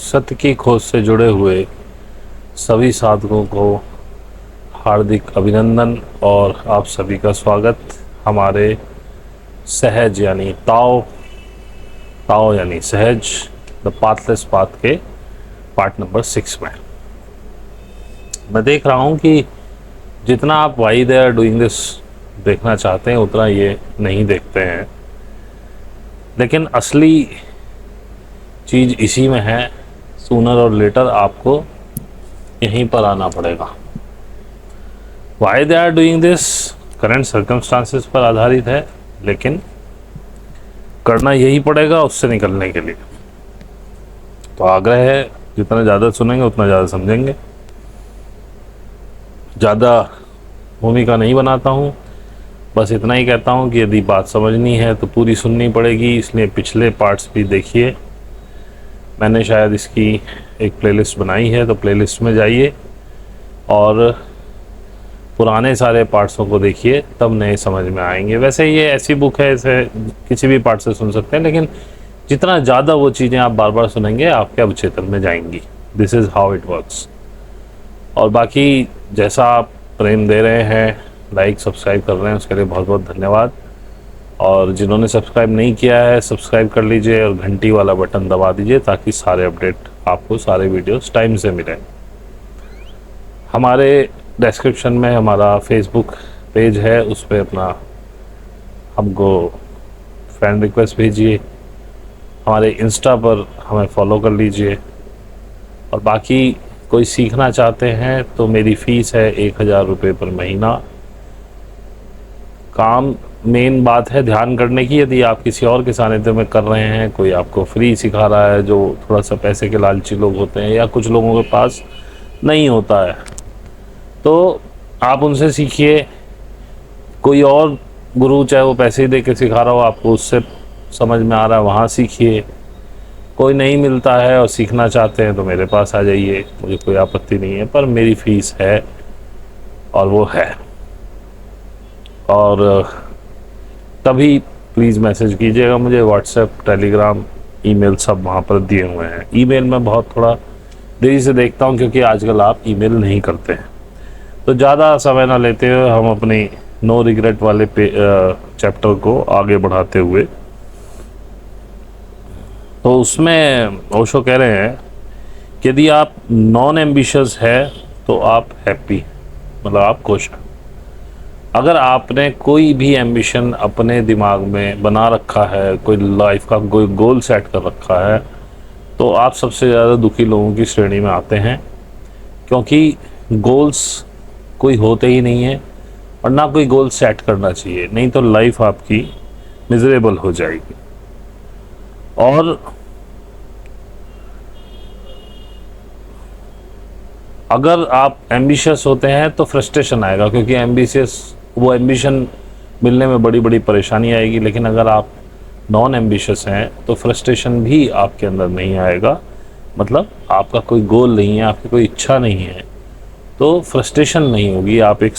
सत्य की खोज से जुड़े हुए सभी साधकों को हार्दिक अभिनंदन और आप सभी का स्वागत हमारे सहज यानी ताओ ताओ यानी सहज द पाथलेस पाथ के पार्ट नंबर 6 में। मैं देख रहा हूँ कि जितना आप why they are doing this देखना चाहते हैं उतना ये नहीं देखते हैं, लेकिन असली चीज़ इसी में है। सूनर और लेटर आपको यहीं पर आना पड़ेगा। Why they are doing this current circumstances पर आधारित है, लेकिन करना यही पड़ेगा उससे निकलने के लिए। तो आग्रह है, जितना ज़्यादा सुनेंगे उतना ज़्यादा समझेंगे। ज़्यादा भूमिका नहीं बनाता हूँ, बस इतना ही कहता हूँ कि यदि बात समझनी है तो पूरी सुननी पड़ेगी, इसलिए पिछले पार्ट्स भी देखिए। मैंने शायद इसकी एक प्लेलिस्ट बनाई है, तो प्लेलिस्ट में जाइए और पुराने सारे पार्ट्सों को देखिए, तब नए समझ में आएंगे। वैसे ये ऐसी बुक है, इसे किसी भी पार्ट से सुन सकते हैं, लेकिन जितना ज़्यादा वो चीज़ें आप बार बार सुनेंगे आपके अवचेतन में जाएंगी। This is how it works. और बाकी जैसा आप प्रेम दे रहे हैं, लाइक सब्सक्राइब कर रहे हैं, उसके लिए बहुत बहुत धन्यवाद। और जिन्होंने सब्सक्राइब नहीं किया है सब्सक्राइब कर लीजिए और घंटी वाला बटन दबा दीजिए, ताकि सारे अपडेट आपको, सारे वीडियोस टाइम से मिलें। हमारे डिस्क्रिप्शन में हमारा फेसबुक पेज है, उस पर अपना हमको फ्रेंड रिक्वेस्ट भेजिए। हमारे इंस्टा पर हमें फॉलो कर लीजिए। और बाकी कोई सीखना चाहते हैं तो मेरी फ़ीस है 1000 रुपये पर महीना। काम मेन बात है ध्यान करने की। यदि आप किसी और के सानिध्य में कर रहे हैं, कोई आपको फ्री सिखा रहा है, जो थोड़ा सा पैसे के लालची लोग होते हैं या कुछ लोगों के पास नहीं होता है, तो आप उनसे सीखिए। कोई और गुरु, चाहे वो पैसे ही दे के सिखा रहा हो, आपको उससे समझ में आ रहा है, वहाँ सीखिए। कोई नहीं मिलता है और सीखना चाहते हैं तो मेरे पास आ जाइए, मुझे कोई आपत्ति नहीं है, पर मेरी फ़ीस है और वो है। और तभी प्लीज़ मैसेज कीजिएगा मुझे। व्हाट्सएप, टेलीग्राम, ईमेल सब वहाँ पर दिए हुए हैं। ईमेल में बहुत थोड़ा देरी से देखता हूँ, क्योंकि आजकल आप ईमेल नहीं करते हैं। तो ज़्यादा समय ना लेते हुए हम अपनी नो रिग्रेट वाले चैप्टर को आगे बढ़ाते हुए, तो उसमें ओशो कह रहे हैं कि यदि आप नॉन एम्बिशियस है तो आप हैप्पी, मतलब आप खुश हैं। अगर आपने कोई भी एम्बिशन अपने दिमाग में बना रखा है, कोई लाइफ का कोई गोल सेट कर रखा है, तो आप सबसे ज़्यादा दुखी लोगों की श्रेणी में आते हैं, क्योंकि गोल्स कोई होते ही नहीं है और ना कोई गोल सेट करना चाहिए, नहीं तो लाइफ आपकी मिजरेबल हो जाएगी। और अगर आप एम्बिशियस होते हैं तो फ्रस्ट्रेशन आएगा, क्योंकि वो एम्बिशन मिलने में बड़ी बड़ी परेशानी आएगी। लेकिन अगर आप नॉन एम्बिशियस हैं तो फ्रस्ट्रेशन भी आपके अंदर नहीं आएगा। मतलब आपका कोई गोल नहीं है, आपकी कोई इच्छा नहीं है, तो फ्रस्ट्रेशन नहीं होगी। आप एक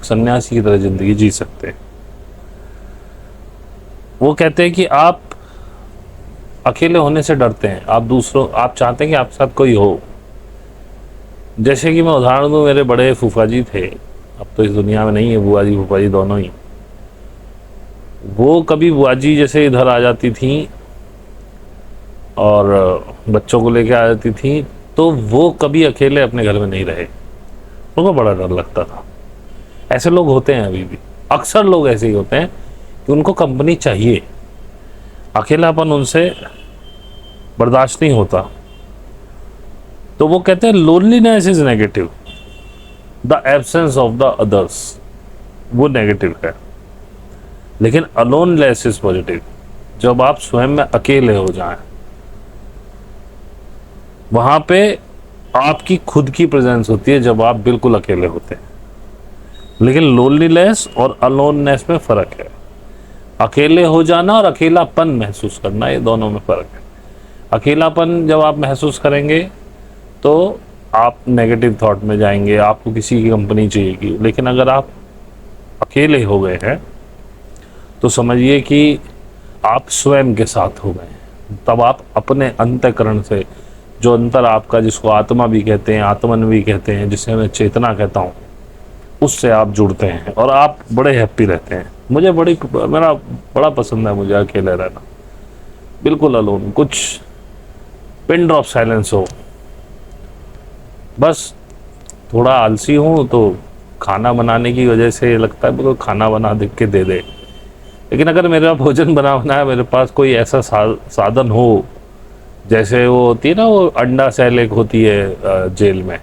सन्यासी की तरह ज़िंदगी जी सकते हैं। वो कहते हैं कि आप अकेले होने से डरते हैं, आप चाहते हैं कि आपके साथ कोई हो। जैसे कि मैं उदाहरण दूँ, मेरे बड़े फूफा जी थे, अब तो इस दुनिया में नहीं है, बुआ जी फूफा जी दोनों ही। वो कभी बुआ जी जैसे इधर आ जाती थी और बच्चों को लेके आ जाती थी, तो वो कभी अकेले अपने घर में नहीं रहे। उनको बड़ा डर लगता था। ऐसे लोग होते हैं अभी भी, अक्सर लोग ऐसे ही होते हैं कि उनको कंपनी चाहिए, अकेलापन उनसे बर्दाश्त नहीं होता। तो वो कहते हैं loneliness is negative, the absence of the others, वो नेगेटिव है। लेकिन अलोनलेस इज पॉजिटिव, जब आप स्वयं में अकेले हो जाएं, वहां पे आपकी खुद की प्रेजेंस होती है, जब आप बिल्कुल अकेले होते हैं। लेकिन लोनलीनेस और अलोननेस में फ़र्क है। अकेले हो जाना और अकेलापन महसूस करना, ये दोनों में फ़र्क है। अकेलापन जब आप महसूस करेंगे तो आप नेगेटिव थॉट में जाएंगे, आपको किसी की कंपनी चाहिएगी। लेकिन अगर आप अकेले हो गए हैं तो समझिए कि आप स्वयं के साथ हो गए हैं। तब आप अपने अंतःकरण से जो अंतर आपका, जिसको आत्मा भी कहते हैं, आत्मन भी कहते हैं, जिसे मैं चेतना कहता हूँ, उससे आप जुड़ते हैं और आप बड़े हैप्पी रहते हैं। मेरा बड़ा पसंद है मुझे अकेले रहना, बिल्कुल अलोन, कुछ पिन ड्रॉप साइलेंस हो। बस थोड़ा आलसी हूँ तो खाना बनाने की वजह से लगता है मुझे खाना बना देख के दे दे, लेकिन अगर मेरा भोजन बना है, मेरे पास कोई ऐसा साधन हो, जैसे वो होती है ना, वो अंडा सेल एक होती है जेल में,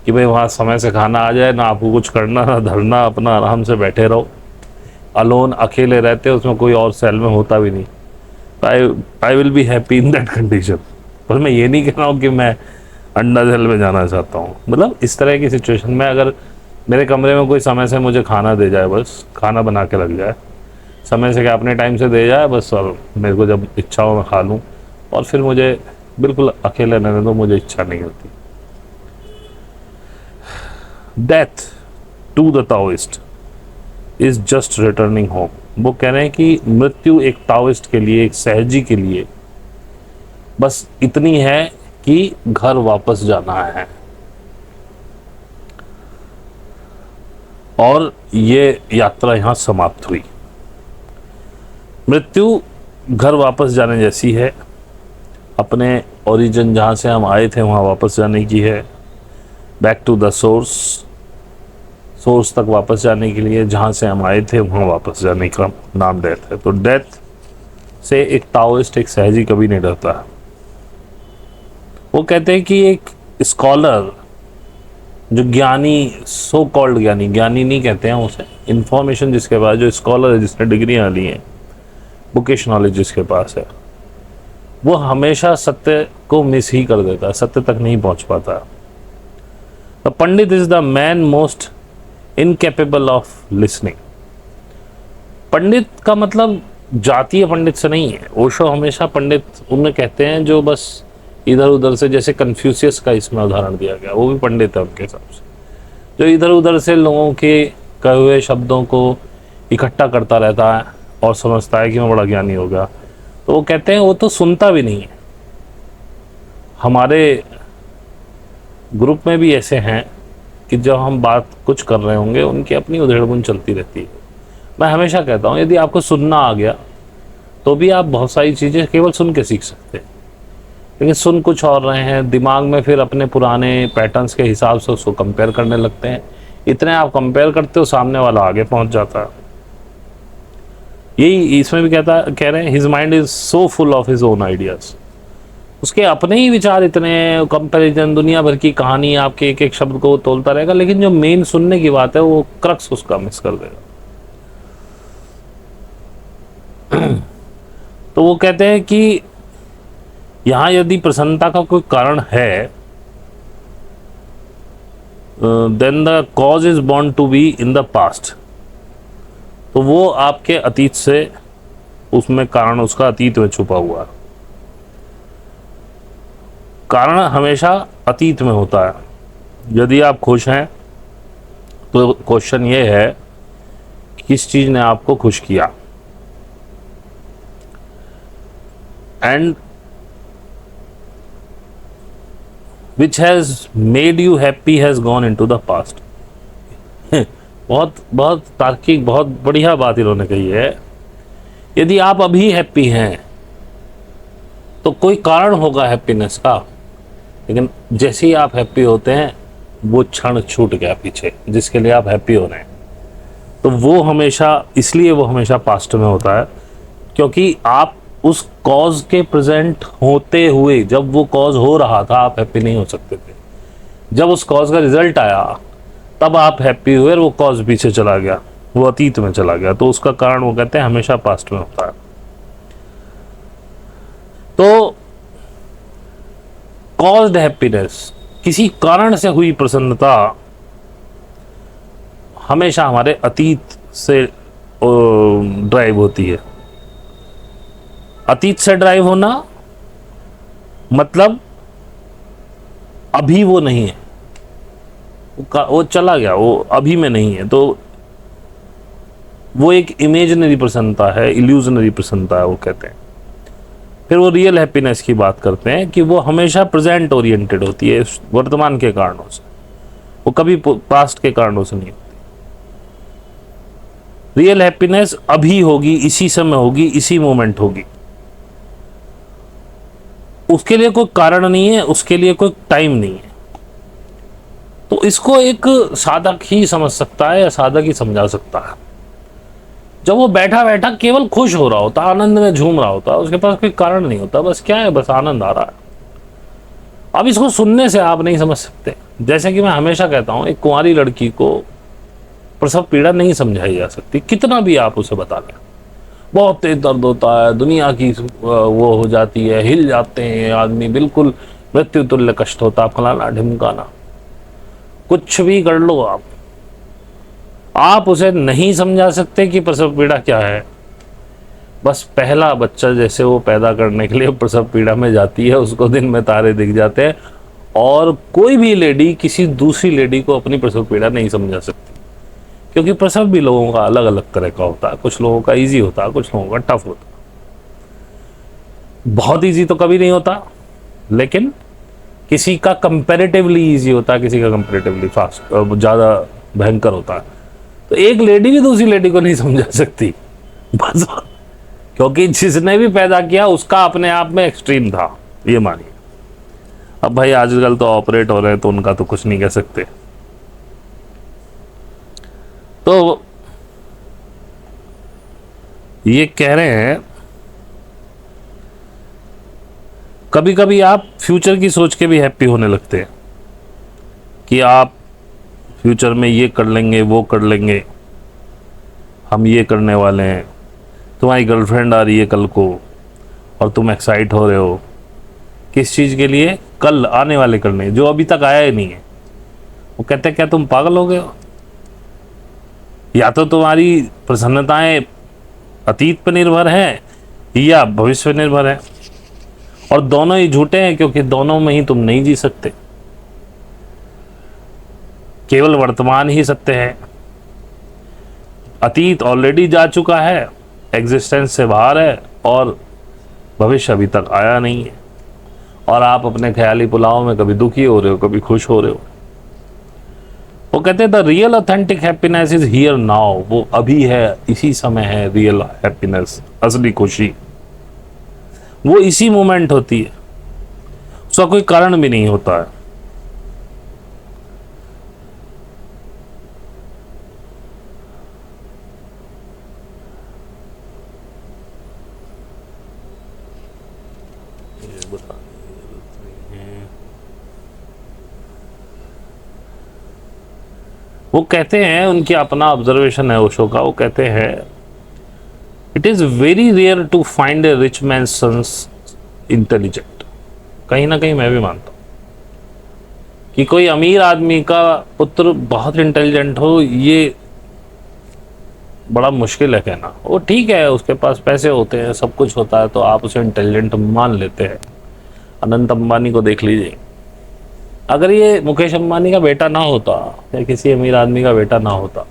कि भाई वहाँ समय से खाना आ जाए, ना आपको कुछ करना ना धरना, अपना आराम से बैठे रहो। अलोन, अकेले रहते, उसमें कोई और सेल में होता भी नहीं। I will be happy in that condition. पर मैं ये नहीं कह रहा हूँ कि मैं अंडा सेल में जाना चाहता हूँ। मतलब इस तरह की सिचुएशन में अगर मेरे कमरे में कोई समय से मुझे खाना दे जाए, बस खाना बना के लग जाए, समय से क्या अपने टाइम से दे जाए बस, और मेरे को जब इच्छा हो मैं खा लूँ, और फिर मुझे बिल्कुल अकेले रहने दो, मुझे इच्छा नहीं होती। Death to the Taoist is just returning home. वो कह रहे हैं कि मृत्यु एक ताओइस्ट के लिए, एक सहजी के लिए बस इतनी है कि घर वापस जाना है। और ये यात्रा यहां समाप्त हुई। मृत्यु घर वापस जाने जैसी है, अपने ओरिजिन जहां से हम आए थे वहां वापस जाने की है, बैक टू द सोर्स तक वापस जाने के लिए, जहां से हम आए थे वहां वापस जाने का नाम डेथ है। तो डेथ से एक ताओइस्ट, एक सहजी कभी नहीं डरता है। वो कहते हैं कि एक स्कॉलर, जो ज्ञानी, सो कॉल्ड ज्ञानी नहीं कहते हैं उसे, इंफॉर्मेशन जिसके पास, जो स्कॉलर है, जिसने डिग्रियां ली हैं, बुकिश नॉलेज जिसके पास है, वो हमेशा सत्य को मिस ही कर देता है, सत्य तक नहीं पहुंच पाता। The pandit is the man most incapable of listening. पंडित का मतलब जातीय पंडित से नहीं है। ओशो हमेशा पंडित उन्हें कहते हैं जो बस इधर उधर से, जैसे कन्फ्यूशियस का इसमें उदाहरण दिया गया, वो भी पंडित है उनके हिसाब से, जो इधर उधर से लोगों के कहे हुए शब्दों को इकट्ठा करता रहता है और समझता है कि मैं बड़ा ज्ञानी हो गया। तो वो कहते हैं वो तो सुनता भी नहीं है। हमारे ग्रुप में भी ऐसे हैं कि जब हम बात कुछ कर रहे होंगे, उनकी अपनी उधेड़बुन चलती रहती है। मैं हमेशा कहता हूँ यदि आपको सुनना आ गया तो भी आप बहुत सारी चीज़ें केवल सुन के सीख सकते हैं, लेकिन सुन कुछ और रहे हैं, दिमाग में फिर अपने पुराने पैटर्न्स के हिसाब से उसको कंपेयर करने लगते हैं। इतने आप कंपेयर करते हो, सामने वाला आगे पहुंच जाता है। यही इसमें भी कह रहे हैं, his mind is so full of his own ideas. उसके अपने ही विचार इतने, कंपैरिजन, दुनिया भर की कहानी, आपके एक एक शब्द को तोलता रहेगा, लेकिन जो मेन सुनने की बात है वो क्रक्स उसका मिस कर देगा। तो वो कहते हैं कि यहां यदि प्रसन्नता का कोई कारण है, then the cause is born to be in the past. तो वो आपके अतीत से, उसमें कारण उसका अतीत में छुपा हुआ है। कारण हमेशा अतीत में होता है। यदि आप खुश हैं तो क्वेश्चन ये है किस चीज ने आपको खुश किया, and which has made you happy has gone into the past। बहुत बहुत तार्किक, बहुत बढ़िया बात इन्होंने कही है। यदि आप अभी हैप्पी हैं तो कोई कारण होगा हैप्पीनेस का, लेकिन जैसे ही आप हैप्पी होते हैं वो क्षण छूट गया पीछे, जिसके लिए आप हैप्पी हो रहे हैं। तो वो हमेशा, इसलिए वो हमेशा पास्ट में होता है, क्योंकि आप उस कॉज के प्रेजेंट होते हुए, जब वो कॉज हो रहा था, आप हैप्पी नहीं हो सकते थे। जब उस कॉज का रिजल्ट आया तब आप हैप्पी हुए और वो कॉज पीछे चला गया, वो अतीत में चला गया। तो उसका कारण वो कहते हैं हमेशा पास्ट में होता है। तो कॉज्ड हैप्पीनेस, किसी कारण से हुई प्रसन्नता, हमेशा हमारे अतीत से ड्राइव होती है। अतीत से ड्राइव होना मतलब अभी वो नहीं है, वो चला गया, वो अभी में नहीं है। तो वो एक इमेजिनरी प्रसन्नता है, इल्यूजनरी प्रसन्नता है, वो कहते हैं। फिर वो रियल हैप्पीनेस की बात करते हैं कि वो हमेशा प्रेजेंट ओरिएंटेड होती है, वर्तमान के कारणों से, वो कभी पास्ट के कारणों से नहीं होती। रियल हैप्पीनेस अभी होगी, इसी समय होगी, इसी मोमेंट होगी। उसके लिए कोई कारण नहीं है, उसके लिए कोई टाइम नहीं है। तो इसको एक साधक ही समझ सकता है या साधक ही समझा सकता है। जब वो बैठा बैठा केवल खुश हो रहा होता, आनंद में झूम रहा होता, उसके पास कोई कारण नहीं होता, बस क्या है, बस आनंद आ रहा है। अब इसको सुनने से आप नहीं समझ सकते। जैसे कि मैं हमेशा कहता हूं, एक कुंवारी लड़की को प्रसव पीड़ा नहीं समझाई जा सकती, कितना भी आप उसे बता लें। बहुत तेज दर्द होता है, दुनिया की वो हो जाती है, हिल जाते हैं आदमी, बिल्कुल मृत्यु तुल्य कष्ट होता, फलाना ढिमकाना, कुछ भी कर लो आप उसे नहीं समझा सकते कि प्रसव पीड़ा क्या है। बस पहला बच्चा जैसे वो पैदा करने के लिए प्रसव पीड़ा में जाती है, उसको दिन में तारे दिख जाते हैं, और कोई भी लेडी किसी दूसरी लेडी को अपनी प्रसव पीड़ा नहीं समझा सकती, क्योंकि प्रसव भी लोगों का अलग अलग तरह का होता है। कुछ लोगों का इजी होता है, कुछ लोगों का टफ होता है। बहुत इजी तो कभी नहीं होता, लेकिन किसी का कंपैरेटिवली इजी होता है, किसी का कंपैरेटिवली फास्ट ज़्यादा भयंकर होता है। तो एक लेडी भी दूसरी लेडी को नहीं समझा सकती, बस क्योंकि जिसने भी पैदा किया उसका अपने आप में एक्सट्रीम था, ये मानिए। अब भाई आजकल तो ऑपरेट हो रहे हैं, तो उनका तो कुछ नहीं कह सकते। तो ये कह रहे हैं, कभी कभी आप फ्यूचर की सोच के भी हैप्पी होने लगते हैं कि आप फ्यूचर में ये कर लेंगे, वो कर लेंगे, हम ये करने वाले हैं, तुम्हारी गर्लफ्रेंड आ रही है कल को और तुम एक्साइट हो रहे हो किस चीज़ के लिए, कल आने वाले करने, जो अभी तक आया ही नहीं है। वो कहते हैं क्या तुम पागल हो गए हो? या तो तुम्हारी प्रसन्नताएं अतीत पर निर्भर है या भविष्य पर निर्भर है, और दोनों ही झूठे हैं, क्योंकि दोनों में ही तुम नहीं जी सकते। केवल वर्तमान ही सत्य है। अतीत ऑलरेडी जा चुका है, एग्जिस्टेंस से बाहर है, और भविष्य अभी तक आया नहीं है, और आप अपने ख्याली पुलाव में कभी दुखी हो रहे हो, कभी खुश हो रहे हो। वो कहते हैं the real authentic happiness is here now, वो अभी है, इसी समय है रियल हैप्पीनेस, असली खुशी वो इसी मोमेंट होती है, उसका कोई कारण भी नहीं होता है। वो कहते हैं, उनकी अपना ऑब्जर्वेशन है ओशो का, वो कहते हैं it is very rare to find a rich man sons intelligent. कहीं ना कहीं मैं भी मानता हूँ कि कोई अमीर आदमी का पुत्र बहुत इंटेलिजेंट हो, ये बड़ा मुश्किल है कहना। वो ठीक है, उसके पास पैसे होते हैं, सब कुछ होता है, तो आप उसे इंटेलिजेंट मान लेते हैं। अनंत अंबानी को देख लीजिए, अगर ये मुकेश अंबानी का बेटा ना होता या किसी अमीर आदमी का बेटा ना होता,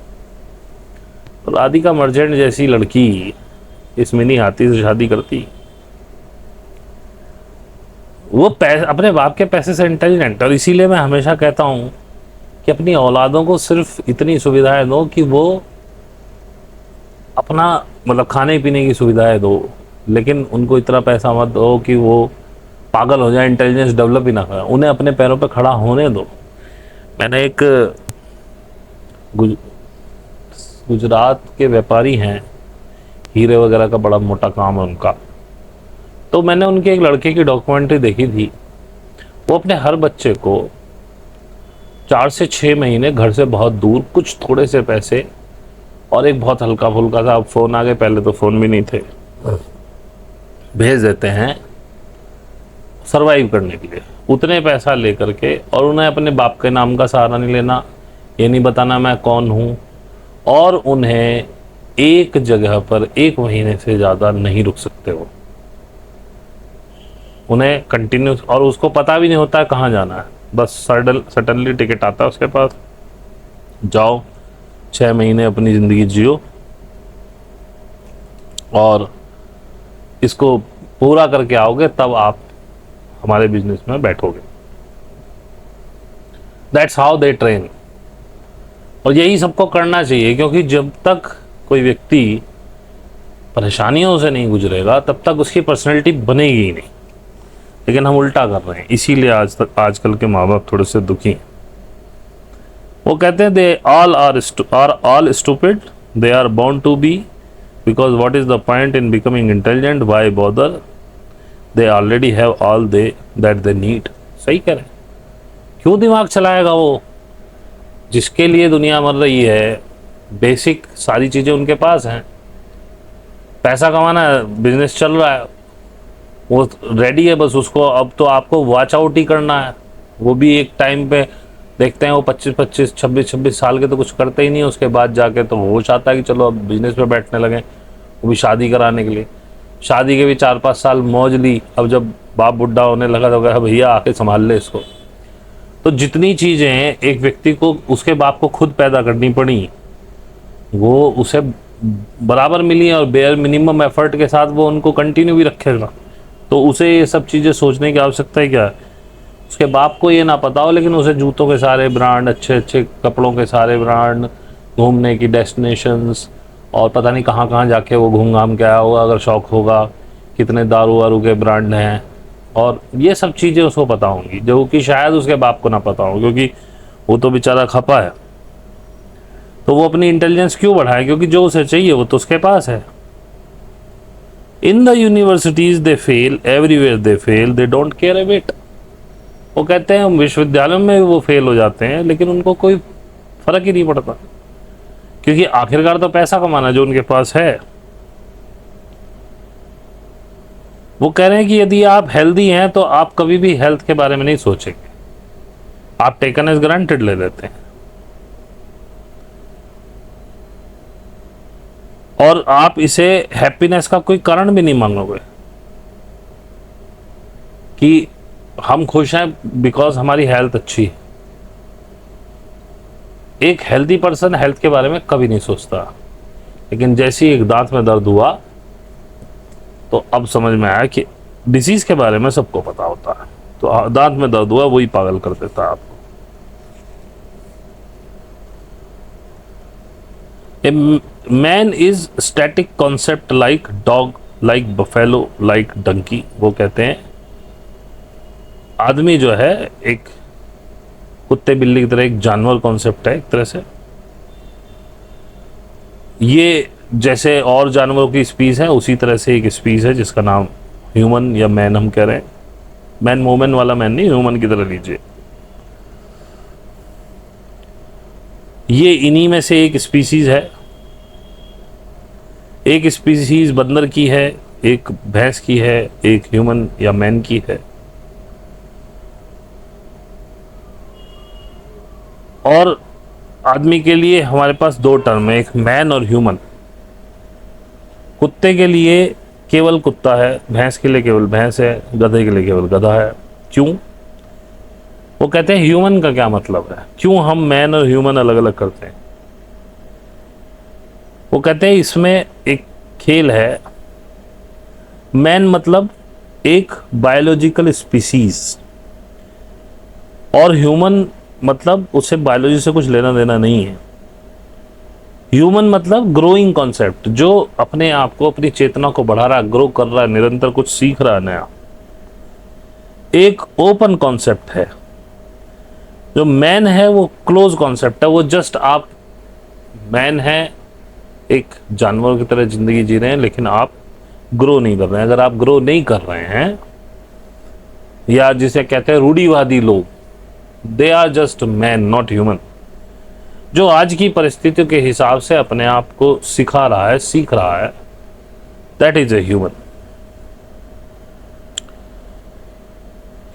तो राधिका मर्चेंट जैसी लड़की इस मिनी हाथी से शादी करती। वो अपने बाप के पैसे से इंटेलिजेंट, और इसीलिए मैं हमेशा कहता हूँ कि अपनी औलादों को सिर्फ इतनी सुविधाएं दो कि वो अपना मतलब खाने पीने की सुविधाएं दो, लेकिन उनको इतना पैसा मत दो कि वो पागल हो जाए, इंटेलिजेंस डेवलप ही ना करें। उन्हें अपने पैरों पर खड़ा होने दो। मैंने एक गुजरात के व्यापारी हैं, हीरे वगैरह का बड़ा मोटा काम है उनका, तो मैंने उनके एक लड़के की डॉक्यूमेंट्री देखी थी। वो अपने हर बच्चे को 4 से 6 महीने घर से बहुत दूर कुछ थोड़े से पैसे और एक बहुत हल्का फुल्का सा, अब फ़ोन आ गए, पहले तो फ़ोन भी नहीं थे, भेज देते हैं सरवाइव करने के लिए। उतने पैसा लेकर के, और उन्हें अपने बाप के नाम का सहारा नहीं लेना, ये नहीं बताना मैं कौन हूँ, और उन्हें एक जगह पर 1 महीने से ज़्यादा नहीं रुक सकते वो। उन्हें कंटिन्यूस, और उसको पता भी नहीं होता है कहाँ जाना है, बस सडनली टिकट आता है उसके पास, जाओ 6 महीने अपनी ज़िंदगी जियो। और इसको पूरा करके आओगे तब आप हमारे बिजनेस में बैठोगे। That's how they train. और यही सबको करना चाहिए, क्योंकि जब तक कोई व्यक्ति परेशानियों से नहीं गुजरेगा तब तक उसकी पर्सनैलिटी बनेगी ही नहीं। लेकिन हम उल्टा कर रहे हैं, इसीलिए आजकल के माँ बाप थोड़े से दुखी हैं। वो कहते हैं they all are all stupid, they are born to be, because what is the point in becoming intelligent, why bother, they already have all they that they need. सही कह रहे हैं, क्यों दिमाग चलाएगा वो? जिसके लिए दुनिया मर रही है, बेसिक सारी चीज़ें उनके पास हैं। पैसा कमाना है, बिजनेस चल रहा है, वो रेडी है, बस उसको अब तो आपको वॉच आउट ही करना है। वो भी एक टाइम पे देखते हैं वो 25-25, 26-26 साल के तो कुछ करते ही नहीं, उसके बाद जाके तो वो चाहता है कि चलो अब बिजनेस पे बैठने लगे, वो भी शादी कराने के लिए। शादी के भी 4-5 साल मौज ली, अब जब बाप बुढ़ा होने लगा तो कहा भैया आके संभाल ले इसको। तो जितनी चीज़ें एक व्यक्ति को उसके बाप को खुद पैदा करनी पड़ी, वो उसे बराबर मिली और बेयर मिनिमम एफर्ट के साथ वो उनको कंटिन्यू भी रखेगा। तो उसे ये सब चीज़ें सोचने की आवश्यकता है क्या? उसके बाप को ये ना पता हो, लेकिन उसे जूतों के सारे ब्रांड, अच्छे अच्छे कपड़ों के सारे ब्रांड, घूमने की डेस्टिनेशंस, और पता नहीं कहाँ कहाँ जाके वो घूम घाम के आया होगा अगर शौक़ होगा, कितने दारू वारू के ब्रांड हैं, और ये सब चीज़ें उसको पता होंगी, जो कि शायद उसके बाप को ना पता हो, क्योंकि वो तो बेचारा खपा है। तो वो अपनी इंटेलिजेंस क्यों बढ़ाए? क्योंकि जो उसे चाहिए वो तो उसके पास है। In the universities they fail, everywhere they fail, they don't care a bit. वो कहते हैं विश्वविद्यालयों में वो फेल हो जाते हैं, लेकिन उनको कोई फर्क ही नहीं पड़ता, क्योंकि आखिरकार तो पैसा कमाना जो उनके पास है। वो कह रहे हैं कि यदि आप हेल्दी हैं तो आप कभी भी हेल्थ के बारे में नहीं सोचेंगे, आप टेकन एज ग्रांटेड ले लेते हैं, और आप इसे हैप्पीनेस का कोई कारण भी नहीं मांगोगे कि हम खुश हैं बिकॉज हमारी हेल्थ अच्छी है। एक हेल्दी पर्सन हेल्थ के बारे में कभी नहीं सोचता, लेकिन जैसे ही एक दांत में दर्द हुआ तो अब समझ में आया कि डिसीज के बारे में सबको पता होता है, तो दांत में दर्द हुआ वही पागल कर देता है आपको। A man is static concept like dog, like buffalo, like donkey। वो कहते हैं आदमी जो है एक कुत्ते बिल्ली की तरह एक जानवर कॉन्सेप्ट है एक तरह से। ये जैसे और जानवरों की स्पीस है उसी तरह से एक स्पीस है जिसका नाम ह्यूमन या मैन हम कह रहे हैं। मैन मोमेन वाला मैन नहीं, ह्यूमन की तरह लीजिए। ये इन्हीं में से एक स्पीसीज है। एक स्पीसीज बंदर की है, एक भैंस की है, एक ह्यूमन या मैन की है। और आदमी के लिए हमारे पास दो टर्म है, एक मैन और ह्यूमन। कुत्ते के लिए केवल कुत्ता है, भैंस के लिए केवल भैंस है, गधे के लिए केवल गधा है। क्यों? वो कहते हैं ह्यूमन का क्या मतलब है, क्यों हम मैन और ह्यूमन अलग अलग करते हैं? वो कहते हैं इसमें एक खेल है। मैन मतलब एक बायोलॉजिकल स्पीसीज, और ह्यूमन मतलब उससे बायोलॉजी से कुछ लेना देना नहीं है। ह्यूमन मतलब ग्रोइंग कॉन्सेप्ट, जो अपने आप को, अपनी चेतना को बढ़ा रहा है, ग्रो कर रहा है, निरंतर कुछ सीख रहा है नया। एक ओपन कॉन्सेप्ट है। जो मैन है वो क्लोज कॉन्सेप्ट है, वो जस्ट आप मैन है, एक जानवर की तरह जिंदगी जी रहे हैं, लेकिन आप ग्रो नहीं कर रहे हैं। अगर आप ग्रो नहीं कर रहे हैं, या जिसे कहते हैं रूढ़िवादी लोग, they are just man not human. जो आज की परिस्थितियों के हिसाब से अपने आप को सिखा रहा है, सीख रहा है, that is a human.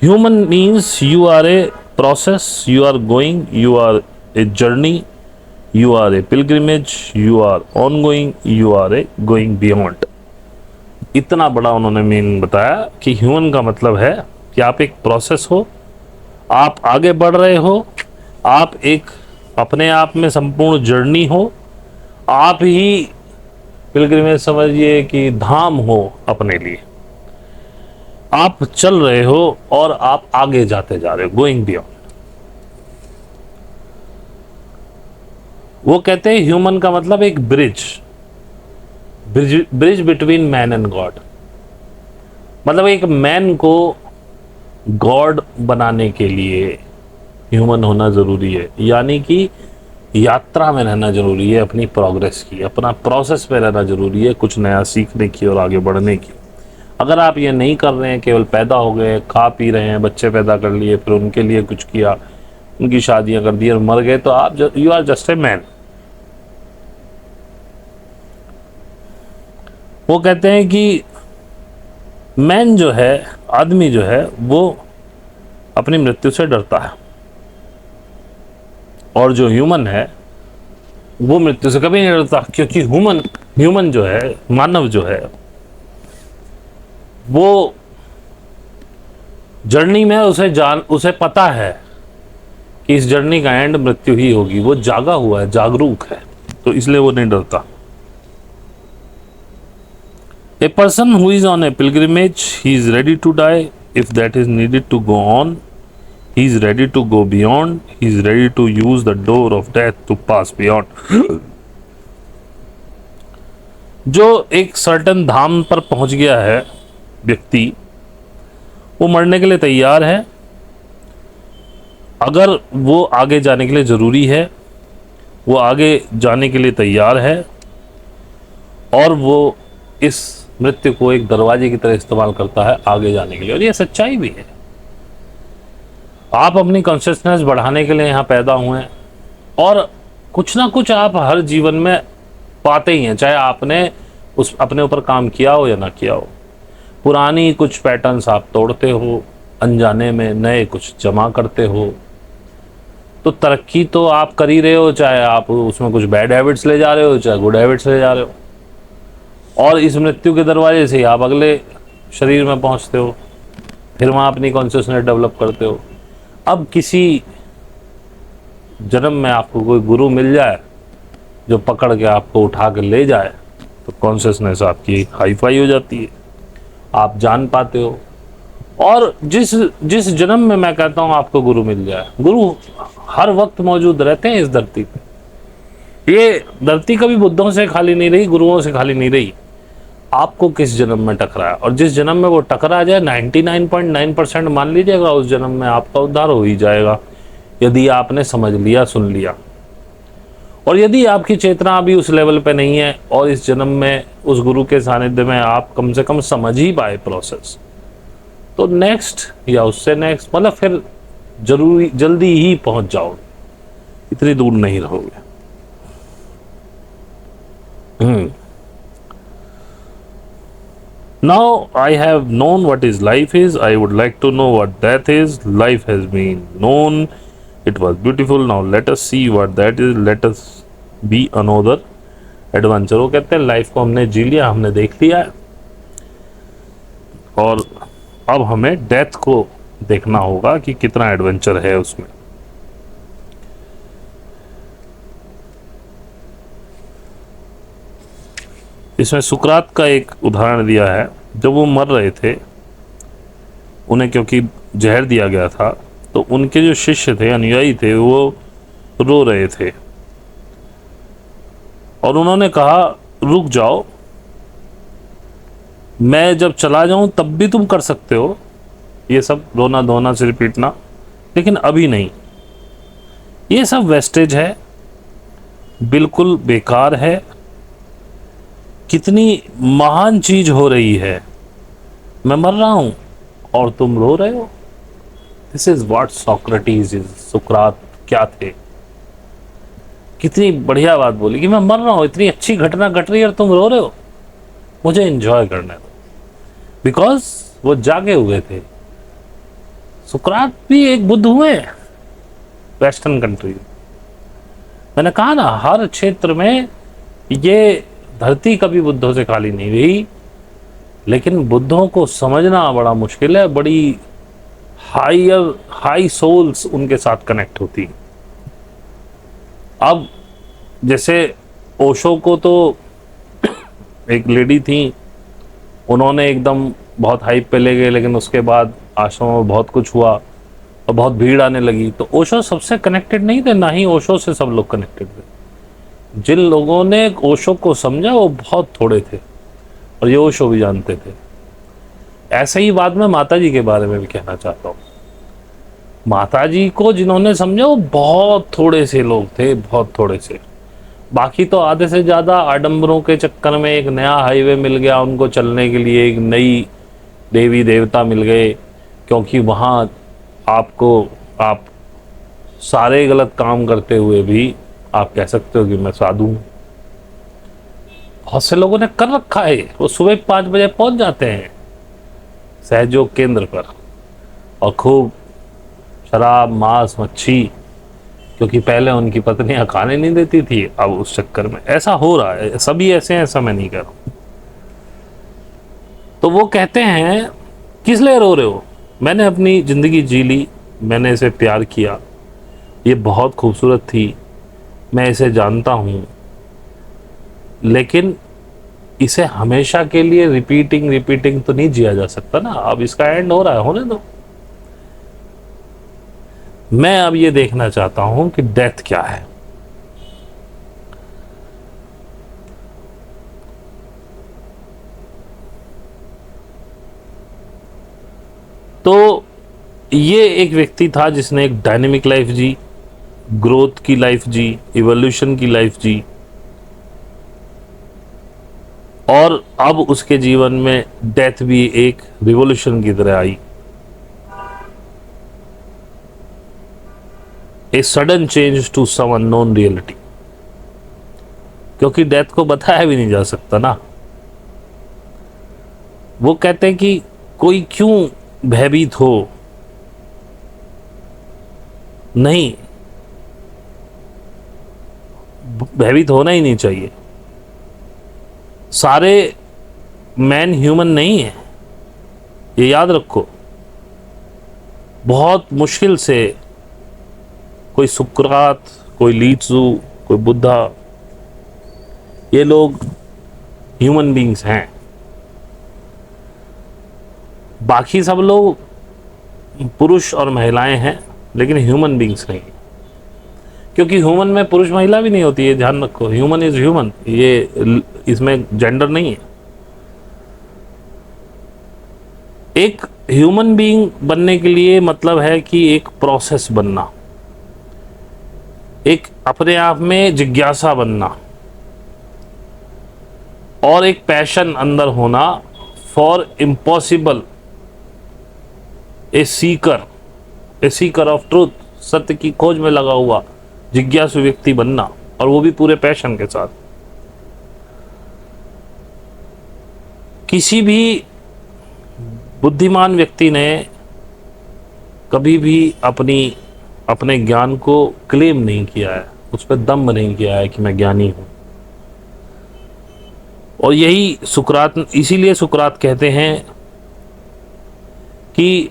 Human means you are a process, you are going, you are a journey, you are a pilgrimage, you are ongoing, you are a going beyond। इतना बड़ा उन्होंने मीन बताया कि ह्यूमन का मतलब है कि आप एक प्रोसेस हो, आप आगे बढ़ रहे हो, आप एक अपने आप में संपूर्ण जर्नी हो, आप ही पिलग्रिमेज समझिए कि धाम हो अपने लिए। आप चल रहे हो और आप आगे जाते जा रहे हो, गोइंग बियॉन्ड। वो कहते हैं ह्यूमन का मतलब एक bridge, bridge between man and God. मतलब एक मैन को गॉड बनाने के लिए ह्यूमन होना जरूरी है, यानी कि यात्रा में रहना जरूरी है, अपनी प्रोग्रेस की, अपना प्रोसेस में रहना जरूरी है, कुछ नया सीखने की और आगे बढ़ने की। अगर आप ये नहीं कर रहे हैं, केवल पैदा हो गए, खा पी रहे हैं, बच्चे पैदा कर लिए, फिर उनके लिए कुछ किया, उनकी शादियां कर दी और मर गए, तो आप you are just a man. वो कहते हैं कि मैन जो है, आदमी जो है, वो अपनी मृत्यु से डरता है, और जो ह्यूमन है वो मृत्यु से कभी नहीं डरता, क्योंकि ह्यूमन जो है, मानव जो है, वो जर्नी में उसे पता है कि इस जर्नी का एंड मृत्यु ही होगी। वो जागा हुआ है, जागरूक है, तो इसलिए वो नहीं डरता। A person who is on a pilgrimage, he is ready to die if that is needed to go on. He is ready to go beyond. He is ready to use the door of death to pass beyond. जो एक certain धाम पर पहुंच गया है व्यक्ति, वो मरने के लिए तैयार है। अगर वो आगे जाने के लिए ज़रूरी है, वो आगे जाने के लिए तैयार है, और वो इस मृत्यु को एक दरवाजे की तरह इस्तेमाल करता है आगे जाने के लिए। और ये सच्चाई भी है। आप अपनी कॉन्शियसनेस बढ़ाने के लिए यहाँ पैदा हुए हैं, और कुछ ना कुछ आप हर जीवन में पाते ही हैं, चाहे आपने अपने ऊपर काम किया हो या ना किया हो। पुरानी कुछ पैटर्न्स आप तोड़ते हो, अनजाने में नए कुछ जमा करते हो। तो तरक्की तो आप कर ही रहे हो, चाहे आप उसमें कुछ बैड हैबिट्स ले जा रहे हो, चाहे गुड हैबिट्स ले जा रहे हो। और इस मृत्यु के दरवाजे से ही आप अगले शरीर में पहुंचते हो, फिर वहाँ अपनी कॉन्शियसनेस डेवलप करते हो। अब किसी जन्म में आपको कोई गुरु मिल जाए जो पकड़ के आपको उठा के ले जाए, तो कॉन्शियसनेस आपकी हाई फाई हो जाती है, आप जान पाते हो। और जिस जन्म में मैं कहता हूँ आपको गुरु मिल जाए, गुरु हर वक्त मौजूद रहते हैं इस धरती पे। ये धरती कभी बुद्धों से खाली नहीं रही, गुरुओं से खाली नहीं रही। आपको किस जन्म में टकराया, और जिस जन्म में वो टकरा जाए, 99.9% मान लीजिएगा उस जन्म में आपका उद्धार हो ही जाएगा, यदि आपने समझ लिया, सुन लिया। और यदि आपकी चेतना अभी उस लेवल पे नहीं है, और इस जन्म में उस गुरु के सानिध्य में आप कम से कम समझ ही पाए प्रोसेस, तो नेक्स्ट या उससे नेक्स्ट, मतलब फिर जल्दी ही पहुंच जाओगे, इतनी दूर नहीं रहोगे। Now I have known what is life is. I would like to know what death is. Life has been known. It was beautiful. Now let us see what that is. Let us be another adventure. वो कहते हैं life को हमने जी लिया, हमने देख लिया, और अब हमें डेथ को देखना होगा कि कितना एडवेंचर है उसमें। इसमें सुकरात का एक उदाहरण दिया है। जब वो मर रहे थे, उन्हें क्योंकि जहर दिया गया था, तो उनके जो शिष्य थे, अनुयायी थे, वो रो रहे थे, और उन्होंने कहा रुक जाओ, मैं जब चला जाऊं तब भी तुम कर सकते हो ये सब रोना धोना सिर पीटना, लेकिन अभी नहीं। ये सब वेस्टेज है, बिल्कुल बेकार है। कितनी महान चीज हो रही है, मैं मर रहा हूं और तुम रो रहे हो। This is what Socrates is. सुकरात क्या थे, कितनी बढ़िया बात बोली कि मैं मर रहा हूं, इतनी अच्छी घटना घट रही है और तुम रो रहे हो, मुझे एंजॉय करने दो। बिकॉज वो जागे हुए थे। सुकरात भी एक बुद्ध हुए वेस्टर्न कंट्री। मैंने कहा ना, हर क्षेत्र में ये धरती कभी बुद्धों से खाली नहीं रही, लेकिन बुद्धों को समझना बड़ा मुश्किल है। बड़ी हाई सोल्स उनके साथ कनेक्ट होती। अब जैसे ओशो को तो एक लेडी थी, उन्होंने एकदम बहुत हाइप पे ले गए, लेकिन उसके बाद आश्रम में बहुत कुछ हुआ और बहुत भीड़ आने लगी। तो ओशो सबसे कनेक्टेड नहीं थे, ना ही ओशो से सब लोग कनेक्टेड थे। जिन लोगों ने ओशो को समझा वो बहुत थोड़े थे, और ये ओशो भी जानते थे। ऐसे ही बात मैं माता जी के बारे में भी कहना चाहता हूँ। माता जी को जिन्होंने समझा वो बहुत थोड़े से लोग थे, बहुत थोड़े से। बाकी तो आधे से ज़्यादा आडंबरों के चक्कर में एक नया हाईवे मिल गया उनको चलने के लिए, एक नई देवी देवता मिल गए, क्योंकि वहाँ आपको, आप सारे गलत काम करते हुए भी आप कह सकते हो कि मैं साधु हूँ। बहुत से लोगों ने कर रखा है, वो सुबह 5 बजे पहुंच जाते हैं सहयोग केंद्र पर, और खूब शराब, मांस, मच्छी, क्योंकि पहले उनकी पत्नियां खाने नहीं देती थी, अब उस चक्कर में ऐसा हो रहा है। सभी ऐसे हैं, ऐसा मैं नहीं कह रहा हूं। तो वो कहते हैं किस लिए रो रहे हो, मैंने अपनी जिंदगी जी ली, मैंने इसे प्यार किया, ये बहुत खूबसूरत थी, मैं इसे जानता हूं, लेकिन इसे हमेशा के लिए रिपीटिंग तो नहीं जिया जा सकता ना। अब इसका एंड हो रहा है, होने दो। मैं अब ये देखना चाहता हूं कि डेथ क्या है। तो ये एक व्यक्ति था जिसने एक डायनेमिक लाइफ जी, ग्रोथ की लाइफ जी, इवोल्यूशन की लाइफ जी, और अब उसके जीवन में डेथ भी एक रिवॉल्यूशन की तरह आई। A sudden change to some unknown reality, क्योंकि डेथ को बताया भी नहीं जा सकता ना। वो कहते हैं कि कोई क्यों भयभीत हो, नहीं, भयभीत होना ही नहीं चाहिए। सारे मैन ह्यूमन नहीं है, ये याद रखो। बहुत मुश्किल से कोई सुकरात, कोई लीत्सु, कोई बुद्धा, ये लोग ह्यूमन बीइंग्स हैं। बाकी सब लोग पुरुष और महिलाएं हैं, लेकिन ह्यूमन बीइंग्स नहीं, क्योंकि ह्यूमन में पुरुष महिला भी नहीं होती है, ध्यान रखो। ह्यूमन इज ह्यूमन, ये इसमें जेंडर नहीं है। एक ह्यूमन बीइंग बनने के लिए मतलब है कि एक प्रोसेस बनना, एक अपने आप में जिज्ञासा बनना, और एक पैशन अंदर होना for impossible, A Sikar of truth, सत्य की खोज में लगा हुआ जिज्ञासु व्यक्ति बनना, और वो भी पूरे पैशन के साथ। किसी भी बुद्धिमान व्यक्ति ने कभी भी अपने ज्ञान को क्लेम नहीं किया है, उस पर दम्भ नहीं किया है कि मैं ज्ञानी हूं। और यही सुकरात, इसीलिए सुकरात कहते हैं कि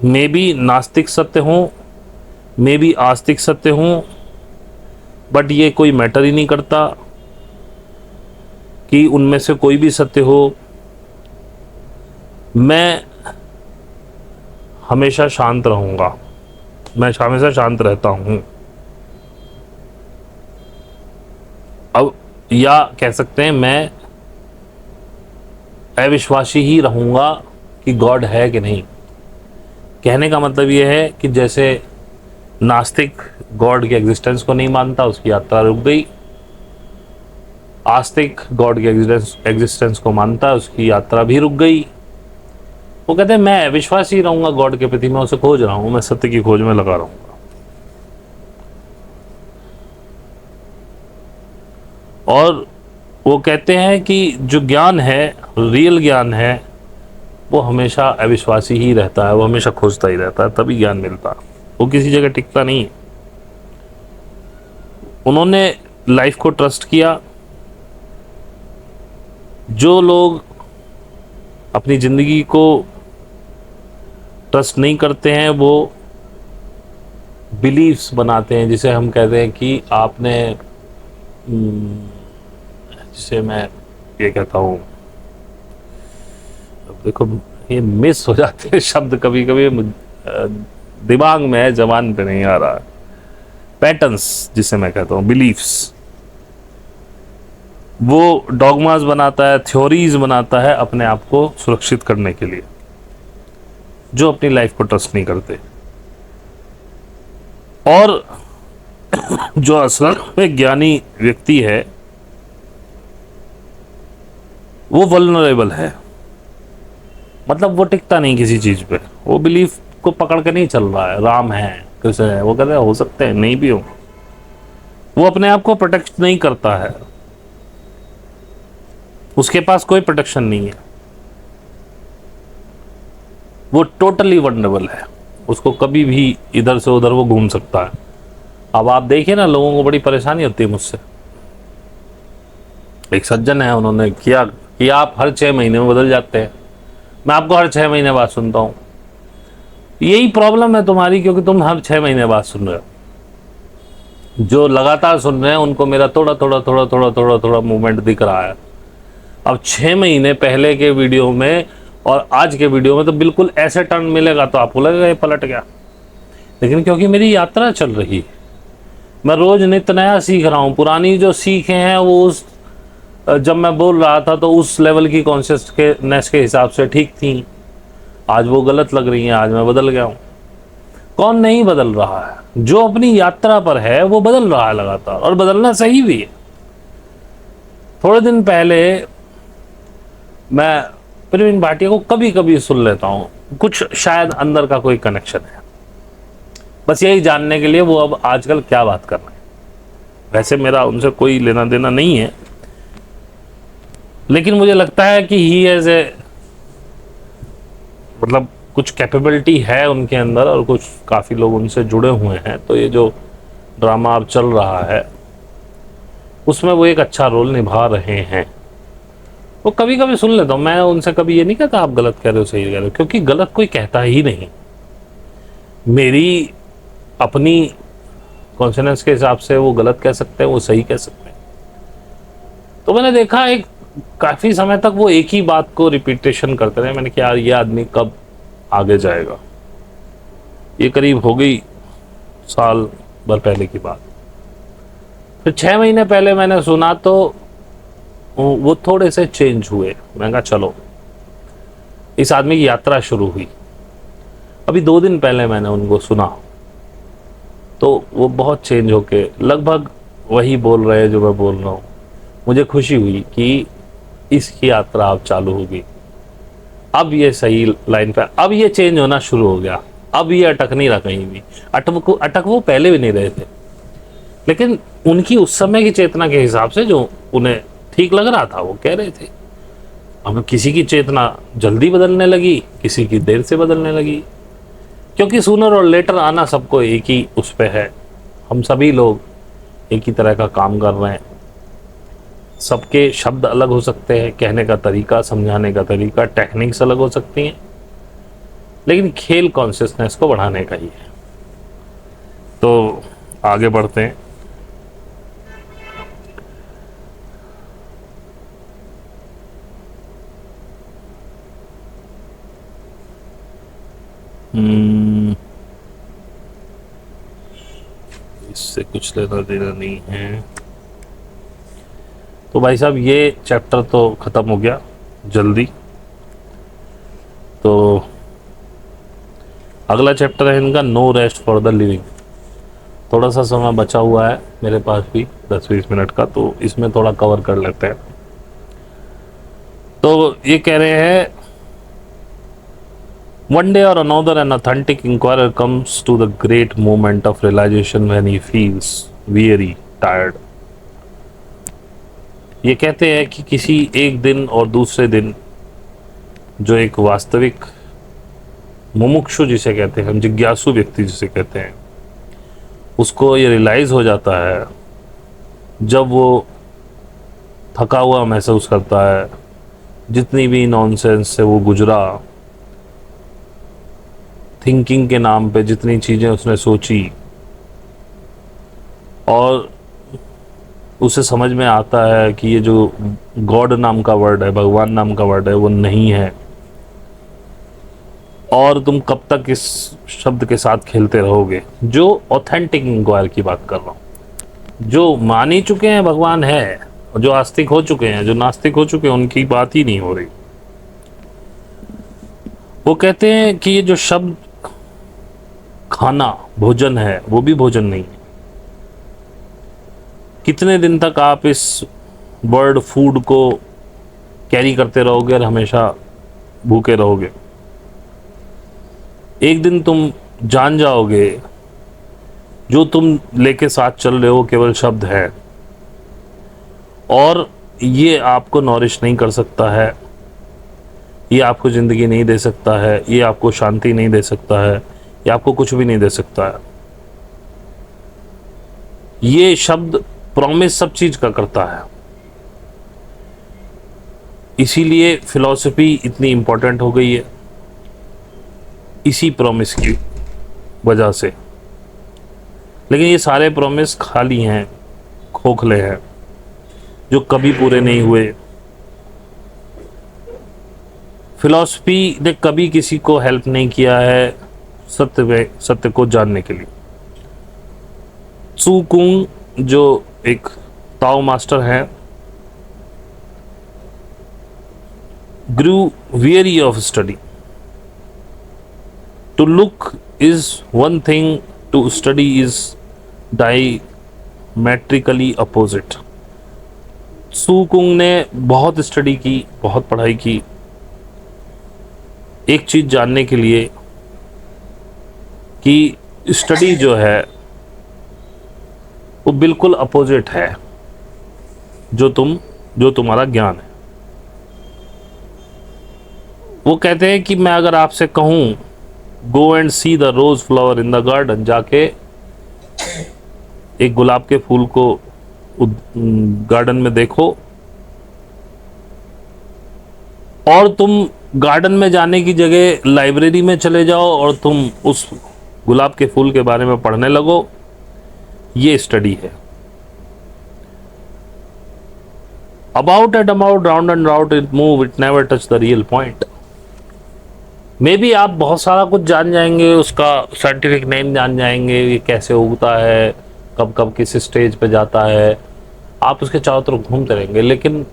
मैं भी नास्तिक सत्य हूं, मैं भी आस्तिक सत्य हूं, बट ये कोई मैटर ही नहीं करता कि उनमें से कोई भी सत्य हो, मैं हमेशा शांत रहूंगा, मैं हमेशा शांत रहता हूं। अब या कह सकते हैं मैं अविश्वासी ही रहूंगा कि गॉड है कि नहीं। कहने का मतलब यह है कि जैसे नास्तिक गॉड के एग्जिस्टेंस को नहीं मानता, उसकी यात्रा रुक गई। आस्तिक गॉड के एग्जिस्टेंस को मानता है, उसकी यात्रा भी रुक गई। वो कहते हैं मैं विश्वासी रहूंगा गॉड के प्रति, मैं उसे खोज रहा हूं, मैं सत्य की खोज में लगा रहूंगा। और वो कहते हैं कि जो ज्ञान है, रियल ज्ञान है, वो हमेशा अविश्वासी ही रहता है, वो हमेशा खोजता ही रहता है, तभी ज्ञान मिलता है, वो किसी जगह टिकता नहीं है। उन्होंने लाइफ को ट्रस्ट किया। जो लोग अपनी जिंदगी को ट्रस्ट नहीं करते हैं, वो बिलीफ्स बनाते हैं, जिसे हम कहते हैं कि आपने, जिसे मैं ये कहता हूँ, देखो ये मिस हो जाते हैं शब्द कभी कभी, दिमाग में है, जबान पे नहीं आ रहा। पैटर्न्स जिसे मैं कहता हूँ, बिलीफ्स, वो डॉगमास बनाता है, थ्योरीज बनाता है अपने आप को सुरक्षित करने के लिए, जो अपनी लाइफ को ट्रस्ट नहीं करते। और जो असल में ज्ञानी व्यक्ति है वो वल्नरेबल है, मतलब वो टिकता नहीं किसी चीज पे, वो बिलीफ को पकड़ के नहीं चल रहा है। राम है, कृष्ण है, वो कहते हैं हो सकते हैं नहीं भी हो, वो अपने आप को प्रोटेक्ट नहीं करता है, उसके पास कोई प्रोटेक्शन नहीं है, वो टोटली वल्नरेबल है, उसको कभी भी इधर से उधर वो घूम सकता है। अब आप देखिए ना, लोगों को बड़ी परेशानी होती है मुझसे। एक सज्जन है, उन्होंने किया कि आप हर 6 महीने में बदल जाते हैं, मैं आपको हर 6 महीने बाद सुनता हूं। यही प्रॉब्लम है तुम्हारी, क्योंकि तुम हर 6 महीने बाद सुन रहे हो। जो लगातार सुन रहे हैं उनको मेरा थोड़ा थोड़ा थोड़ा थोड़ा थोड़ा थोड़ा मूवमेंट दिख रहा है। अब 6 महीने पहले के वीडियो में और आज के वीडियो में तो बिल्कुल ऐसे टर्न मिलेगा तो आपको लगेगा ये पलट गया। लेकिन क्योंकि मेरी यात्रा चल रही है, मैं रोज नित्य नया सीख रहा हूँ। पुरानी जो सीखे हैं वो उस जब मैं बोल रहा था तो उस लेवल की कॉन्शियसनेस के हिसाब से ठीक थी, आज वो गलत लग रही हैं, आज मैं बदल गया हूँ। कौन नहीं बदल रहा है? जो अपनी यात्रा पर है वो बदल रहा है लगातार, और बदलना सही भी है। थोड़े दिन पहले मैं प्रवीण भाटिया को कभी कभी सुन लेता हूँ, कुछ शायद अंदर का कोई कनेक्शन है, बस यही जानने के लिए वो अब आजकल क्या बात कर रहे हैं। वैसे मेरा उनसे कोई लेना देना नहीं है, लेकिन मुझे लगता है कि ही एज ए, मतलब कुछ कैपेबिलिटी है उनके अंदर, और कुछ काफ़ी लोग उनसे जुड़े हुए हैं। तो ये जो ड्रामा अब चल रहा है उसमें वो एक अच्छा रोल निभा रहे हैं। वो कभी कभी सुन लेता हूँ मैं उनसे, कभी ये नहीं कहता आप गलत कह रहे हो सही कह रहे हो, क्योंकि गलत कोई कहता ही नहीं। मेरी अपनी कॉन्शियसनेस के हिसाब से वो गलत कह सकते हैं, वो सही कह सकते हैं। तो मैंने देखा एक काफ़ी समय तक वो एक ही बात को रिपीटेशन करते रहे। मैंने कहा यार ये आदमी कब आगे जाएगा। ये करीब हो गई साल भर पहले की बात। फिर 6 महीने पहले मैंने सुना तो वो थोड़े से चेंज हुए। मैंने कहा चलो, इस आदमी की यात्रा शुरू हुई। अभी 2 दिन पहले मैंने उनको सुना तो वो बहुत चेंज होके लगभग वही बोल रहे हैं जो मैं बोल रहा हूँ। मुझे खुशी हुई कि इसकी यात्रा अब चालू होगी, अब ये सही लाइन पे, अब ये चेंज होना शुरू हो गया, अब ये अटक नहीं रहा कहीं भी। अटक वो पहले भी नहीं रहे थे, लेकिन उनकी उस समय की चेतना के हिसाब से जो उन्हें ठीक लग रहा था वो कह रहे थे। अब किसी की चेतना जल्दी बदलने लगी, किसी की देर से बदलने लगी, क्योंकि सूनर और लेटर आना सबको एक ही उस पे है। हम सभी लोग एक ही तरह का काम कर रहे हैं। सबके शब्द अलग हो सकते हैं, कहने का तरीका, समझाने का तरीका, टेक्निक्स अलग हो सकती हैं, लेकिन खेल कॉन्शियसनेस को बढ़ाने का ही है। तो आगे बढ़ते हैं। इससे कुछ लेना देना नहीं है। तो भाई साहब ये चैप्टर तो ख़त्म हो गया जल्दी। तो अगला चैप्टर है इनका, no rest for the living. थोड़ा सा समय बचा हुआ है मेरे पास भी, 10-20 मिनट का, तो इसमें थोड़ा कवर कर लेते हैं। तो ये कह रहे हैं, one day or another an authentic inquirer comes to the great moment of realization when he feels weary, tired. ये कहते हैं कि किसी एक दिन और दूसरे दिन जो एक वास्तविक मुमुक्षु जिसे कहते हैं, हम जिज्ञासु व्यक्ति जिसे कहते हैं, उसको ये रियलाइज हो जाता है जब वो थका हुआ महसूस करता है, जितनी भी नॉनसेंस से वो गुजरा, थिंकिंग के नाम पे जितनी चीज़ें उसने सोची, और उसे समझ में आता है कि ये जो गॉड नाम का वर्ड है, भगवान नाम का वर्ड है, वो नहीं है, और तुम कब तक इस शब्द के साथ खेलते रहोगे? जो ऑथेंटिक इंक्वायर की बात कर रहा हूँ, जो मान ही चुके हैं भगवान है, और जो आस्तिक हो चुके हैं, जो नास्तिक हो चुके हैं, उनकी बात ही नहीं हो रही। वो कहते हैं कि ये जो शब्द खाना, भोजन है, वो भी भोजन नहीं है। कितने दिन तक आप इस वर्ड फूड को कैरी करते रहोगे और हमेशा भूखे रहोगे? एक दिन तुम जान जाओगे जो तुम लेके साथ चल रहे हो केवल शब्द है, और ये आपको नॉरिश नहीं कर सकता है, ये आपको ज़िंदगी नहीं दे सकता है, ये आपको शांति नहीं दे सकता है, ये आपको कुछ भी नहीं दे सकता है। ये शब्द प्रॉमिस सब चीज़ का करता है। इसीलिए फिलॉसफी इतनी इम्पोर्टेंट हो गई है, इसी प्रॉमिस की वजह से। लेकिन ये सारे प्रॉमिस खाली हैं, खोखले हैं, जो कभी पूरे नहीं हुए। फिलॉसफी ने कभी किसी को हेल्प नहीं किया है सत्य को जानने के लिए। त्सु कुंग जो एक ताओ मास्टर हैं, grew weary of study. To look is one thing, to study is diametrically opposite. Tsu Kung ने बहुत स्टडी की, बहुत पढ़ाई की, एक चीज़ जानने के लिए कि स्टडी जो है वो बिल्कुल अपोजिट है जो तुम्हारा ज्ञान है। वो कहते हैं कि मैं अगर आपसे कहूँ go and see the rose flower in the garden, जाके एक गुलाब के फूल को गार्डन में देखो, और तुम गार्डन में जाने की जगह लाइब्रेरी में चले जाओ और तुम उस गुलाब के फूल के बारे में पढ़ने लगो, ये स्टडी है। About and about, round and round it move, it never touch the real point. May be आप बहुत सारा कुछ जान जाएंगे, उसका साइंटिफिक नेम जान जाएंगे, ये कैसे उगता है, कब कब किस स्टेज पे जाता है, आप उसके चारों तरफ घूमते रहेंगे, लेकिन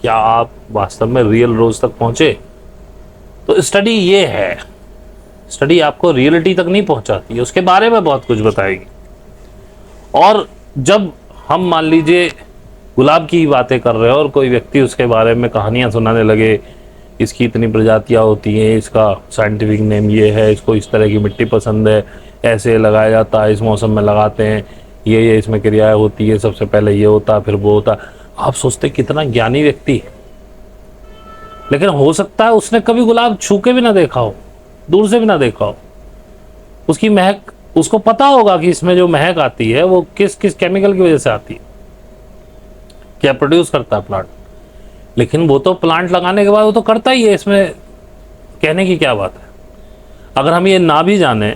क्या आप वास्तव में रियल रोज तक पहुंचे? तो स्टडी ये है, स्टडी आपको रियलिटी तक नहीं पहुंचाती है, उसके बारे में बहुत कुछ बताएगी। और जब हम मान लीजिए गुलाब की ही बातें कर रहे हो और कोई व्यक्ति उसके बारे में कहानियां सुनाने लगे, इसकी इतनी प्रजातियां होती हैं, इसका साइंटिफिक नेम ये है, इसको इस तरह की मिट्टी पसंद है, ऐसे लगाया जाता है, इस मौसम में लगाते हैं, ये इसमें क्रियाएं होती है, सबसे पहले ये होता है, फिर वो होता है। आप सोचते कितना ज्ञानी व्यक्ति है, लेकिन हो सकता है उसने कभी गुलाब छू के भी ना देखा हो, दूर से भी ना देखा हो। उसकी महक, उसको पता होगा कि इसमें जो महक आती है वो किस किस केमिकल की वजह से आती है, क्या प्रोड्यूस करता है प्लांट, लेकिन वो तो प्लांट लगाने के बाद वो तो करता ही है, इसमें कहने की क्या बात है। अगर हम ये ना भी जाने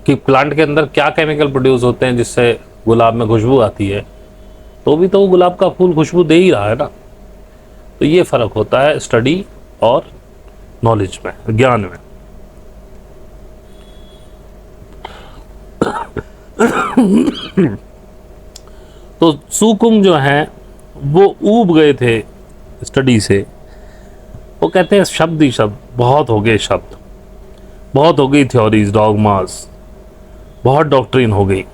कि प्लांट के अंदर क्या केमिकल प्रोड्यूस होते हैं जिससे गुलाब में खुशबू आती है, तो भी तो वो गुलाब का फूल खुशबू दे ही रहा है ना। तो ये फर्क होता है स्टडी और नॉलेज में, ज्ञान में। तो त्सु कुंग जो हैं वो ऊब गए थे स्टडी से। वो कहते हैं शब्द ही शब्द, बहुत हो गए शब्द, बहुत हो गई थ्योरीज, डॉगमास, बहुत डॉक्ट्रिन हो गई।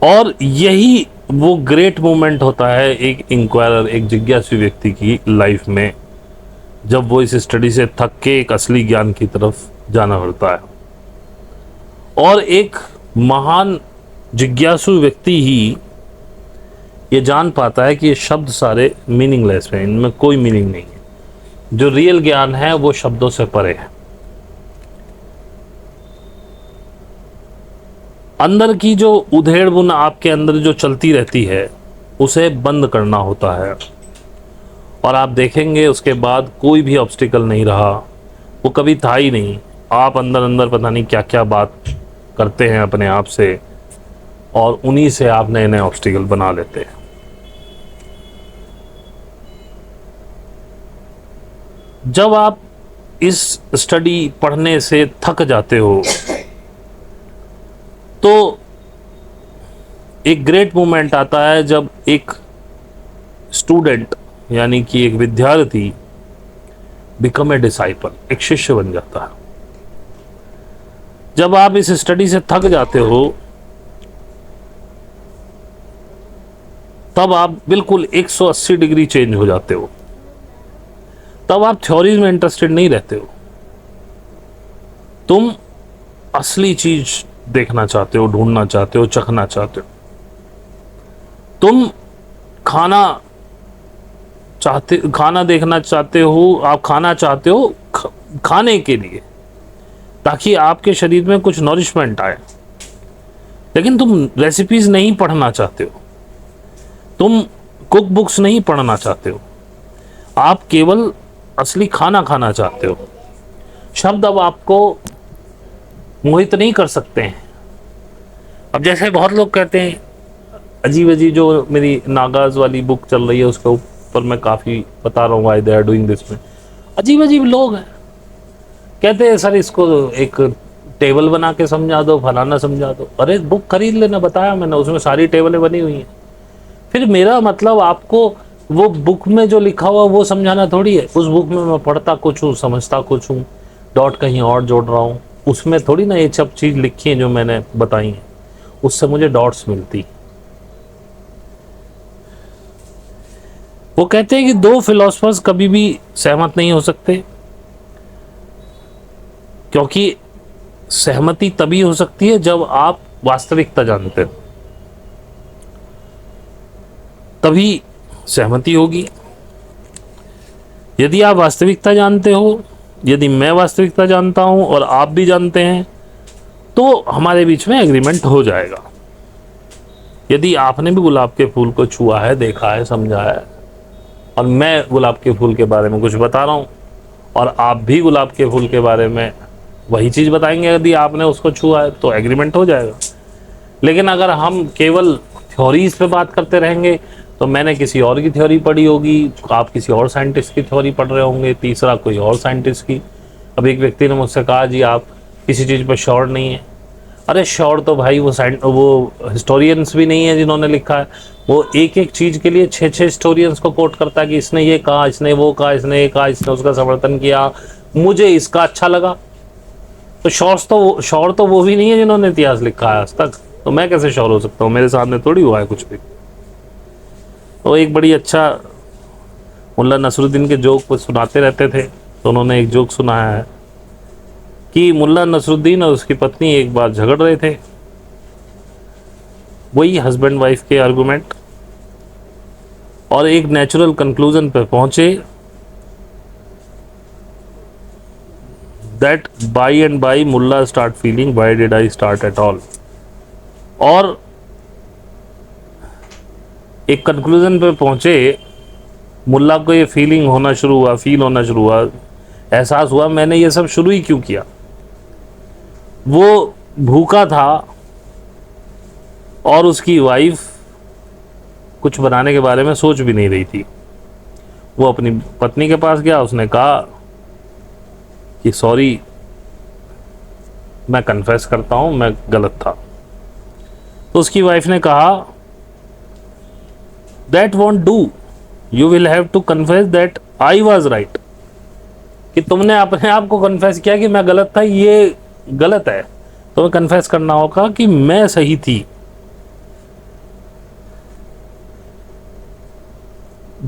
और यही वो ग्रेट मोमेंट होता है एक इंक्वायरर, एक जिज्ञासु व्यक्ति की लाइफ में, जब वो इस स्टडी से थक के एक असली ज्ञान की तरफ जाना पड़ता है। और एक महान जिज्ञासु व्यक्ति ही ये जान पाता है कि ये शब्द सारे मीनिंगलेस हैं, इनमें कोई मीनिंग नहीं है। जो रियल ज्ञान है वो शब्दों से परे है। अंदर की जो उधेड़ बुन आपके अंदर जो चलती रहती है उसे बंद करना होता है, और आप देखेंगे उसके बाद कोई भी ऑब्स्टिकल नहीं रहा, वो कभी था ही नहीं। आप अंदर अंदर पता नहीं क्या क्या बात करते हैं अपने आप से, और उन्हीं से आप नए नए ऑब्स्टिकल बना लेते हैं। जब आप इस स्टडी पढ़ने से थक जाते हो तो एक ग्रेट मोमेंट आता है जब एक स्टूडेंट यानी कि एक विद्यार्थी बिकम ए डिसाइपल, एक शिष्य बन जाता है। जब आप इस स्टडी से थक जाते हो तब आप बिल्कुल 180 डिग्री चेंज हो जाते हो। तब आप थ्योरीज में इंटरेस्टेड नहीं रहते हो, तुम असली चीज देखना चाहते हो, ढूंढना चाहते हो, चखना चाहते हो। तुम खाना देखना चाहते हो, आप खाना चाहते हो खाने के लिए, ताकि आपके शरीर में कुछ नॉरिशमेंट आए। लेकिन तुम रेसिपीज नहीं पढ़ना चाहते हो, तुम कुक बुक्स नहीं पढ़ना चाहते हो, आप केवल असली खाना खाना चाहते हो। शब्द अब आपको मोहित नहीं कर सकते हैं। अब जैसे बहुत लोग कहते हैं, अजीब अजीब जो मेरी नागाज वाली बुक चल रही है उसके ऊपर मैं काफ़ी बता रहा हूँ, why they are doing this में, अजीब अजीब लोग हैं, कहते हैं सर इसको एक टेबल बना के समझा दो, फलाना समझा दो। अरे बुक खरीद लेना, बताया मैंने, उसमें सारी टेबलें बनी हुई हैं। फिर मेरा मतलब आपको वो बुक में जो लिखा हुआ वो समझाना थोड़ी है। उस बुक में मैं पढ़ता कुछ हूँ, समझता कुछ हूँ, डॉट कहीं और जोड़ रहा हूँ। उसमें थोड़ी ना ये सब चीज़ लिखी है जो मैंने बताई है, उससे मुझे डॉट्स मिलती। वो कहते हैं कि दो फिलोसफर्स कभी भी सहमत नहीं हो सकते, क्योंकि सहमति तभी हो सकती है जब आप वास्तविकता जानते हो, तभी सहमति होगी। यदि आप वास्तविकता जानते हो, यदि मैं वास्तविकता जानता हूं और आप भी जानते हैं, तो हमारे बीच में एग्रीमेंट हो जाएगा। यदि आपने भी गुलाब के फूल को छुआ है, देखा है, समझा है, और मैं गुलाब के फूल के बारे में कुछ बता रहा हूं और आप भी गुलाब के फूल के बारे में वही चीज़ बताएंगे, यदि आपने उसको छुआ है, तो एग्रीमेंट हो जाएगा। लेकिन अगर हम केवल थ्योरीज पे बात करते रहेंगे, तो मैंने किसी और की थ्योरी पढ़ी होगी, आप किसी और साइंटिस्ट की थ्योरी पढ़ रहे होंगे, तीसरा कोई और साइंटिस्ट की। अब एक व्यक्ति ने मुझसे कहा जी आप किसी चीज़ पर श्योर नहीं है। अरे श्योर तो भाई वो हिस्टोरियंस भी नहीं है जिन्होंने लिखा है। वो एक एक चीज़ के लिए 6-6 हिस्टोरियंस को कोट करता है कि इसने ये कहा, इसने वो कहा, इसने ये कहा, इसने उसका समर्थन किया, मुझे इसका अच्छा लगा। तो श्योर तो वो भी नहीं है जिन्होंने इतिहास लिखा है आज तक। तो मैं कैसे श्योर हो सकता हूँ? मेरे सामने थोड़ी हुआ है कुछ भी। तो एक बड़ी अच्छा मुल्ला नसरुद्दीन के जोक को सुनाते रहते थे, तो उन्होंने एक जोक सुनाया है कि मुल्ला नसरुद्दीन और उसकी पत्नी एक बार झगड़ रहे थे, वही हस्बैंड वाइफ के आर्गुमेंट, और एक नेचुरल कंक्लूजन पे पहुंचे that by and by Mulla start feeling why did I start at all. और एक कंक्लूजन पे पहुंचे, मुल्ला को ये फील होना शुरू हुआ, एहसास हुआ मैंने ये सब शुरू ही क्यों किया। वो भूखा था और उसकी वाइफ कुछ बनाने के बारे में सोच भी नहीं रही थी। वो अपनी पत्नी के पास गया, उसने कहा कि सॉरी, मैं कन्फेस करता हूं मैं गलत था। तो उसकी वाइफ ने कहा that won't do, you will have to confess that I was right. कि तुमने अपने आप को कन्फेस किया कि मैं गलत था, ये गलत है, तुम्हें कन्फेस करना होगा कि मैं सही थी।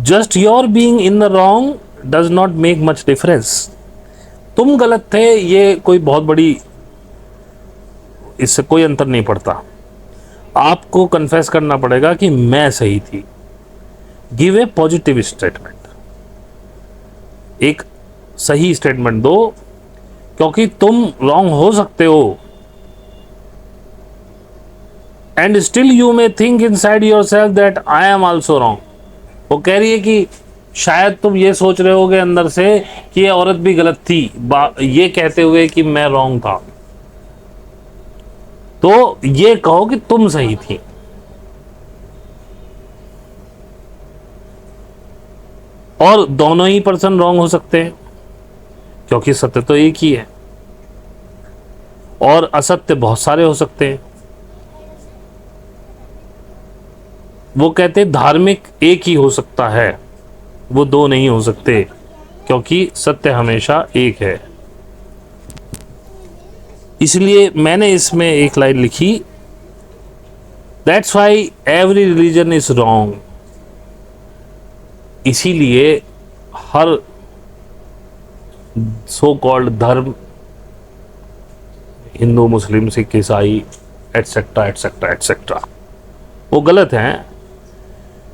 Just your being in the wrong does not make much difference. तुम गलत थे, ये कोई बहुत बड़ी, इससे कोई अंतर नहीं पड़ता। आपको कन्फेस करना पड़ेगा कि मैं सही थी। गिव ए पॉजिटिव स्टेटमेंट, एक सही स्टेटमेंट दो, क्योंकि तुम रॉन्ग हो सकते हो। And still you may think inside yourself that I am also wrong. वो कह रही है कि शायद तुम ये सोच रहे होगे अंदर से कि ये औरत भी गलत थी, ये कहते हुए कि मैं रॉन्ग था। तो ये कहो कि तुम सही थी। और दोनों ही पर्सन रॉन्ग हो सकते हैं। क्योंकि सत्य तो एक ही है और असत्य बहुत सारे हो सकते हैं। वो कहते हैं धार्मिक एक ही हो सकता है, वो दो नहीं हो सकते, क्योंकि सत्य हमेशा एक है। इसलिए मैंने इसमें एक लाइन लिखी, that's why every religion is wrong. इसीलिए हर सो कॉल्ड धर्म, हिंदू मुस्लिम सिख ईसाई एटसेट्रा एटसेट्रा एटसेट्रा, वो गलत हैं।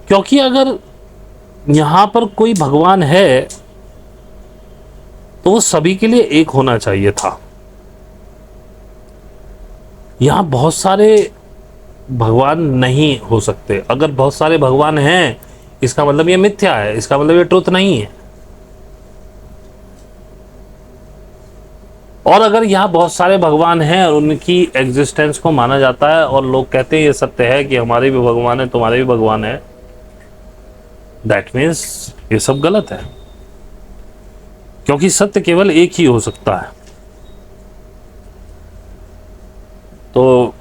क्योंकि अगर यहां पर कोई भगवान है तो वो सभी के लिए एक होना चाहिए था। यहां बहुत सारे भगवान नहीं हो सकते। अगर बहुत सारे भगवान हैं इसका मतलब ये मिथ्या है, इसका मतलब ये ट्रुथ नहीं है। और अगर यहाँ बहुत सारे भगवान हैं और उनकी एग्जिस्टेंस को माना जाता है और लोग कहते हैं ये सत्य है कि हमारे भी भगवान है, तुम्हारे भी भगवान है, दैट मीन्स ये सब गलत है। क्योंकि सत्य केवल एक ही हो सकता है। तो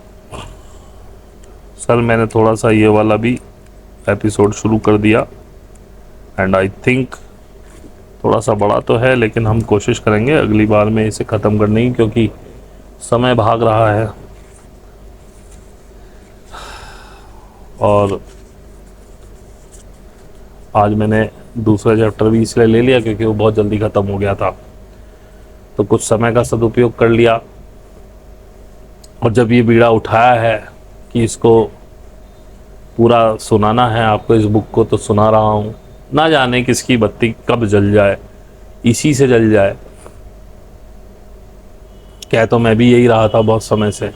सर मैंने थोड़ा सा ये वाला भी एपिसोड शुरू कर दिया एंड आई थिंक थोड़ा सा बड़ा तो है, लेकिन हम कोशिश करेंगे अगली बार में इसे ख़त्म करने की, क्योंकि समय भाग रहा है। और आज मैंने दूसरा चैप्टर भी इसलिए ले लिया क्योंकि वो बहुत जल्दी ख़त्म हो गया था, तो कुछ समय का सदुपयोग कर लिया। और जब ये बीड़ा उठाया है कि इसको पूरा सुनाना है आपको, इस बुक को, तो सुना रहा हूँ। ना जाने किसकी बत्ती कब जल जाए, इसी से जल जाए। कह तो मैं भी यही रहा था बहुत समय से।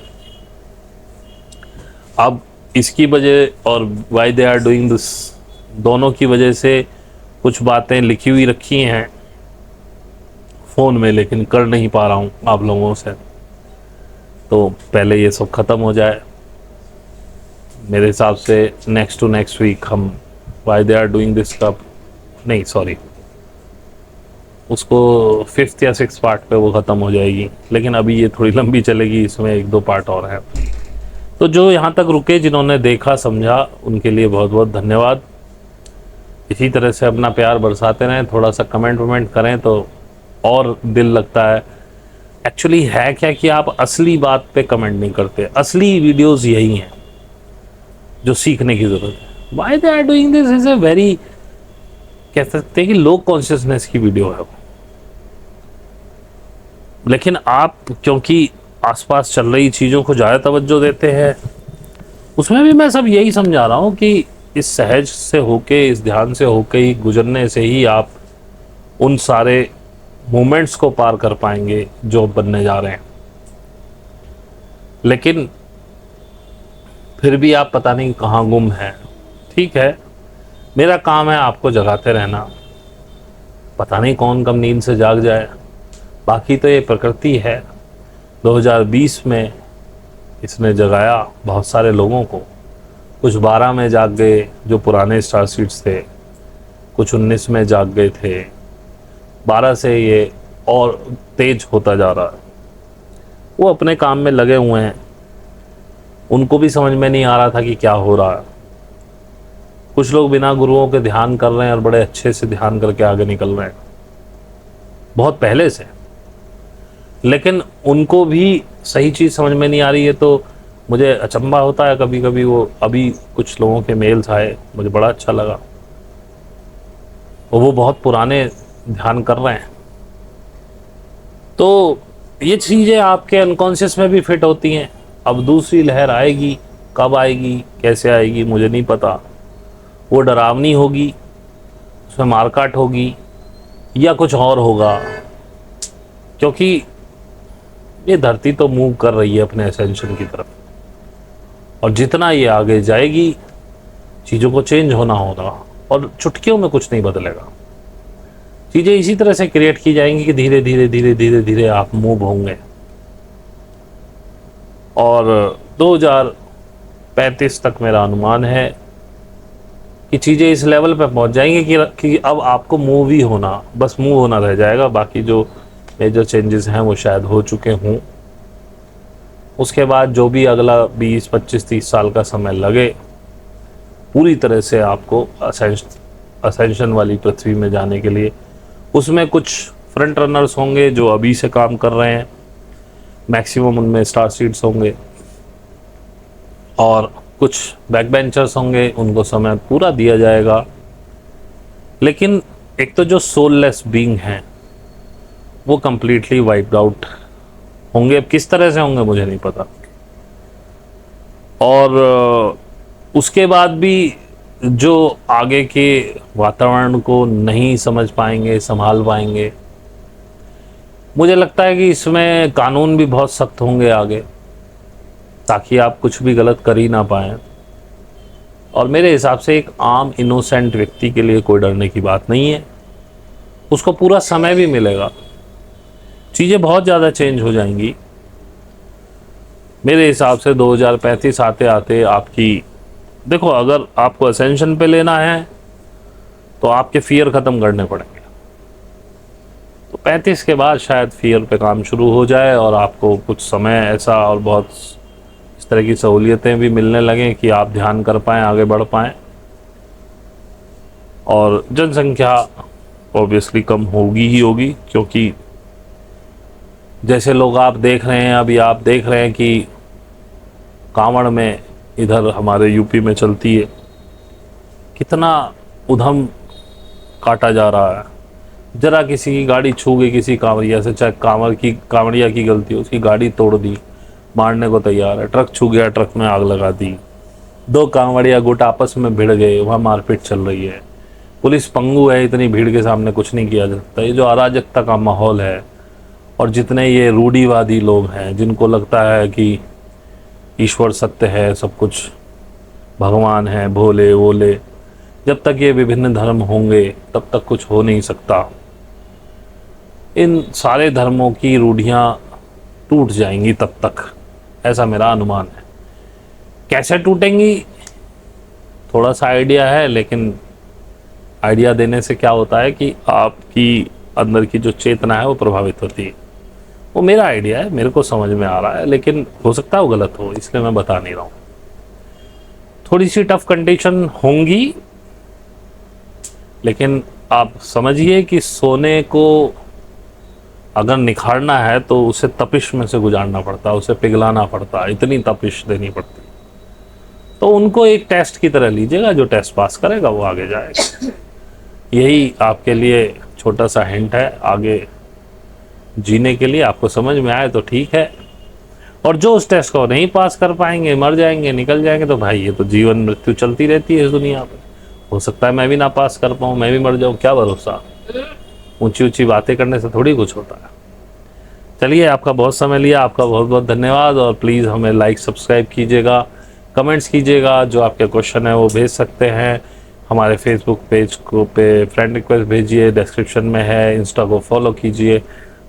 अब इसकी वजह और why they are doing this, दोनों की वजह से कुछ बातें लिखी हुई रखी हैं फ़ोन में, लेकिन कर नहीं पा रहा हूँ आप लोगों से। तो पहले ये सब ख़त्म हो जाए। मेरे हिसाब से नेक्स्ट टू नेक्स्ट वीक हम why they are doing this का, नहीं सॉरी, उसको 5th या 6th पार्ट पे वो ख़त्म हो जाएगी। लेकिन अभी ये थोड़ी लंबी चलेगी, इसमें 1-2 पार्ट और हैं। तो जो यहाँ तक रुके, जिन्होंने देखा समझा, उनके लिए बहुत बहुत धन्यवाद। इसी तरह से अपना प्यार बरसाते रहें, थोड़ा सा कमेंट वमेंट करें तो और दिल लगता है। एक्चुअली है क्या कि आप असली बात पे कमेंट नहीं करते। असली वीडियोस यही हैं जो सीखने की ज़रूरत है। Why they are doing this is a very, कह सकते हैं कि लो कॉन्शियसनेस की वीडियो है वो। लेकिन आप क्योंकि आसपास चल रही चीज़ों को ज़्यादा तवज्जो देते हैं, उसमें भी मैं सब यही समझा रहा हूँ कि इस सहज से होके, इस ध्यान से होके ही गुजरने से ही आप उन सारे मोमेंट्स को पार कर पाएंगे जो बनने जा रहे हैं। लेकिन फिर भी आप पता नहीं कहाँ गुम हैं। ठीक है, मेरा काम है आपको जगाते रहना। पता नहीं कौन कब नींद से जाग जाए, बाकी तो ये प्रकृति है। 2020 में इसने जगाया बहुत सारे लोगों को। कुछ 12 में जाग गए जो पुराने स्टार सीड्स थे, कुछ 19 में जाग गए थे। 12 से ये और तेज होता जा रहा है। वो अपने काम में लगे हुए हैं, उनको भी समझ में नहीं आ रहा था कि क्या हो रहा है। कुछ लोग बिना गुरुओं के ध्यान कर रहे हैं और बड़े अच्छे से ध्यान करके आगे निकल रहे हैं बहुत पहले से, लेकिन उनको भी सही चीज़ समझ में नहीं आ रही है। तो मुझे अचंभा होता है कभी कभी। वो अभी कुछ लोगों के मेल्स आए, मुझे बड़ा अच्छा लगा। वो बहुत पुराने ध्यान कर रहे हैं। तो ये चीज़ें आपके अनकॉन्शियस में भी फिट होती हैं। अब दूसरी लहर आएगी, कब आएगी, कैसे आएगी, मुझे नहीं पता। वो डरावनी होगी, उसमें मारकाट होगी, या कुछ और होगा, क्योंकि ये धरती तो मूव कर रही है अपने एसेंशन की तरफ। और जितना ये आगे जाएगी, चीज़ों को चेंज होना होगा और चुटकियों में कुछ नहीं बदलेगा। चीज़ें इसी तरह से क्रिएट की जाएंगी कि धीरे धीरे धीरे धीरे धीरे आप मूव होंगे। और 2035 तक मेरा अनुमान है कि चीज़ें इस लेवल पे पहुंच जाएंगी कि अब आपको मूव ही होना, बस मूव होना रह जाएगा। बाकी जो मेजर चेंजेस हैं वो शायद हो चुके हों। उसके बाद जो भी अगला 20, 25, 30 साल का समय लगे, पूरी तरह से आपको असेंशन वाली पृथ्वी में जाने के लिए, उसमें कुछ फ्रंट रनर्स होंगे जो अभी से काम कर रहे हैं, मैक्सिमम उनमें स्टार सीड्स होंगे, और कुछ बैक बेंचर्स होंगे, उनको समय पूरा दिया जाएगा। लेकिन एक तो जो सोललेस बीइंग हैं वो कंप्लीटली वाइप्ड आउट होंगे। अब किस तरह से होंगे मुझे नहीं पता। और उसके बाद भी जो आगे के वातावरण को नहीं समझ पाएंगे, संभाल पाएंगे, मुझे लगता है कि इसमें कानून भी बहुत सख्त होंगे आगे, ताकि आप कुछ भी गलत कर ही ना पाएँ। और मेरे हिसाब से एक आम इनोसेंट व्यक्ति के लिए कोई डरने की बात नहीं है, उसको पूरा समय भी मिलेगा। चीज़ें बहुत ज़्यादा चेंज हो जाएंगी मेरे हिसाब से। 2035 आते आते आपकी, देखो, अगर आपको असेंशन पे लेना है तो आपके फियर ख़त्म करने पड़ेंगे। तो 35 के बाद शायद फियर पे काम शुरू हो जाए और आपको कुछ समय ऐसा और बहुत इस तरह की सहूलियतें भी मिलने लगें कि आप ध्यान कर पाएँ, आगे बढ़ पाएँ। और जनसंख्या ऑब्वियसली कम होगी ही होगी, क्योंकि जैसे लोग आप देख रहे हैं, अभी आप देख रहे हैं कि कांवड़ में इधर हमारे यूपी में चलती है, कितना उधम काटा जा रहा है। जरा किसी की गाड़ी छू गई किसी कांवड़िया से, चाहे कांवड़िया की गलती हो, उसकी गाड़ी तोड़ दी, मारने को तैयार है। ट्रक छू गया, ट्रक में आग लगा दी। 2 कांवड़िया गुट आपस में भिड़ गए, वहाँ मारपीट चल रही है। पुलिस पंगु है, इतनी भीड़ के सामने कुछ नहीं किया जा सकता। ये जो अराजकता का माहौल है, और जितने ये रूढ़िवादी लोग हैं जिनको लगता है कि ईश्वर सत्य है, सब कुछ भगवान है, भोले वोले, जब तक ये विभिन्न धर्म होंगे तब तक कुछ हो नहीं सकता। इन सारे धर्मों की रूढ़ियाँ टूट जाएंगी तब तक, ऐसा मेरा अनुमान है। कैसे टूटेंगी थोड़ा सा आइडिया है, लेकिन आइडिया देने से क्या होता है कि आपकी अंदर की जो चेतना है वो प्रभावित होती है। वो मेरा आइडिया है, मेरे को समझ में आ रहा है, लेकिन हो सकता है वो गलत हो, इसलिए मैं बता नहीं रहा हूँ। थोड़ी सी टफ कंडीशन होंगी, लेकिन आप समझिए कि सोने को अगर निखारना है तो उसे तपिश में से गुजारना पड़ता है, उसे पिघलाना पड़ता है, इतनी तपिश देनी पड़ती है। तो उनको एक टेस्ट की तरह लीजिएगा, जो टेस्ट पास करेगा वो आगे जाएगा। यही आपके लिए छोटा सा हिंट है आगे जीने के लिए। आपको समझ में आए तो ठीक है, और जो उस टेस्ट को नहीं पास कर पाएंगे, मर जाएंगे, निकल जाएंगे, तो भाई ये तो जीवन मृत्यु चलती रहती है इस दुनिया में। हो सकता है मैं भी ना पास कर पाऊँ, मैं भी मर जाऊँ, क्या भरोसा। ऊंची ऊंची बातें करने से थोड़ी कुछ होता है। चलिए, आपका बहुत समय लिया, आपका बहुत बहुत धन्यवाद। और प्लीज़ हमें लाइक सब्सक्राइब कीजिएगा, कमेंट्स कीजिएगा, जो आपके क्वेश्चन है वो भेज सकते हैं। हमारे फेसबुक पेज को पे फ्रेंड रिक्वेस्ट भेजिए, डिस्क्रिप्शन में है। इंस्टा को फॉलो कीजिए,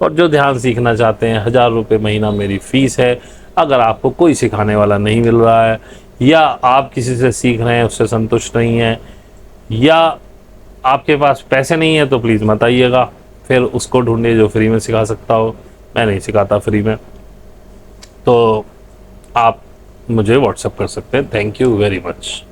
और जो ध्यान सीखना चाहते हैं, 1000 रुपये महीना मेरी फ़ीस है। अगर आपको कोई सिखाने वाला नहीं मिल रहा है, या आप किसी से सीख रहे हैं उससे संतुष्ट नहीं हैं, या आपके पास पैसे नहीं है, तो प्लीज़ मत आइएगा, फिर उसको ढूंढिए जो फ्री में सिखा सकता हो। मैं नहीं सिखाता फ्री में, तो आप मुझे व्हाट्सएप कर सकते हैं। Thank you very much.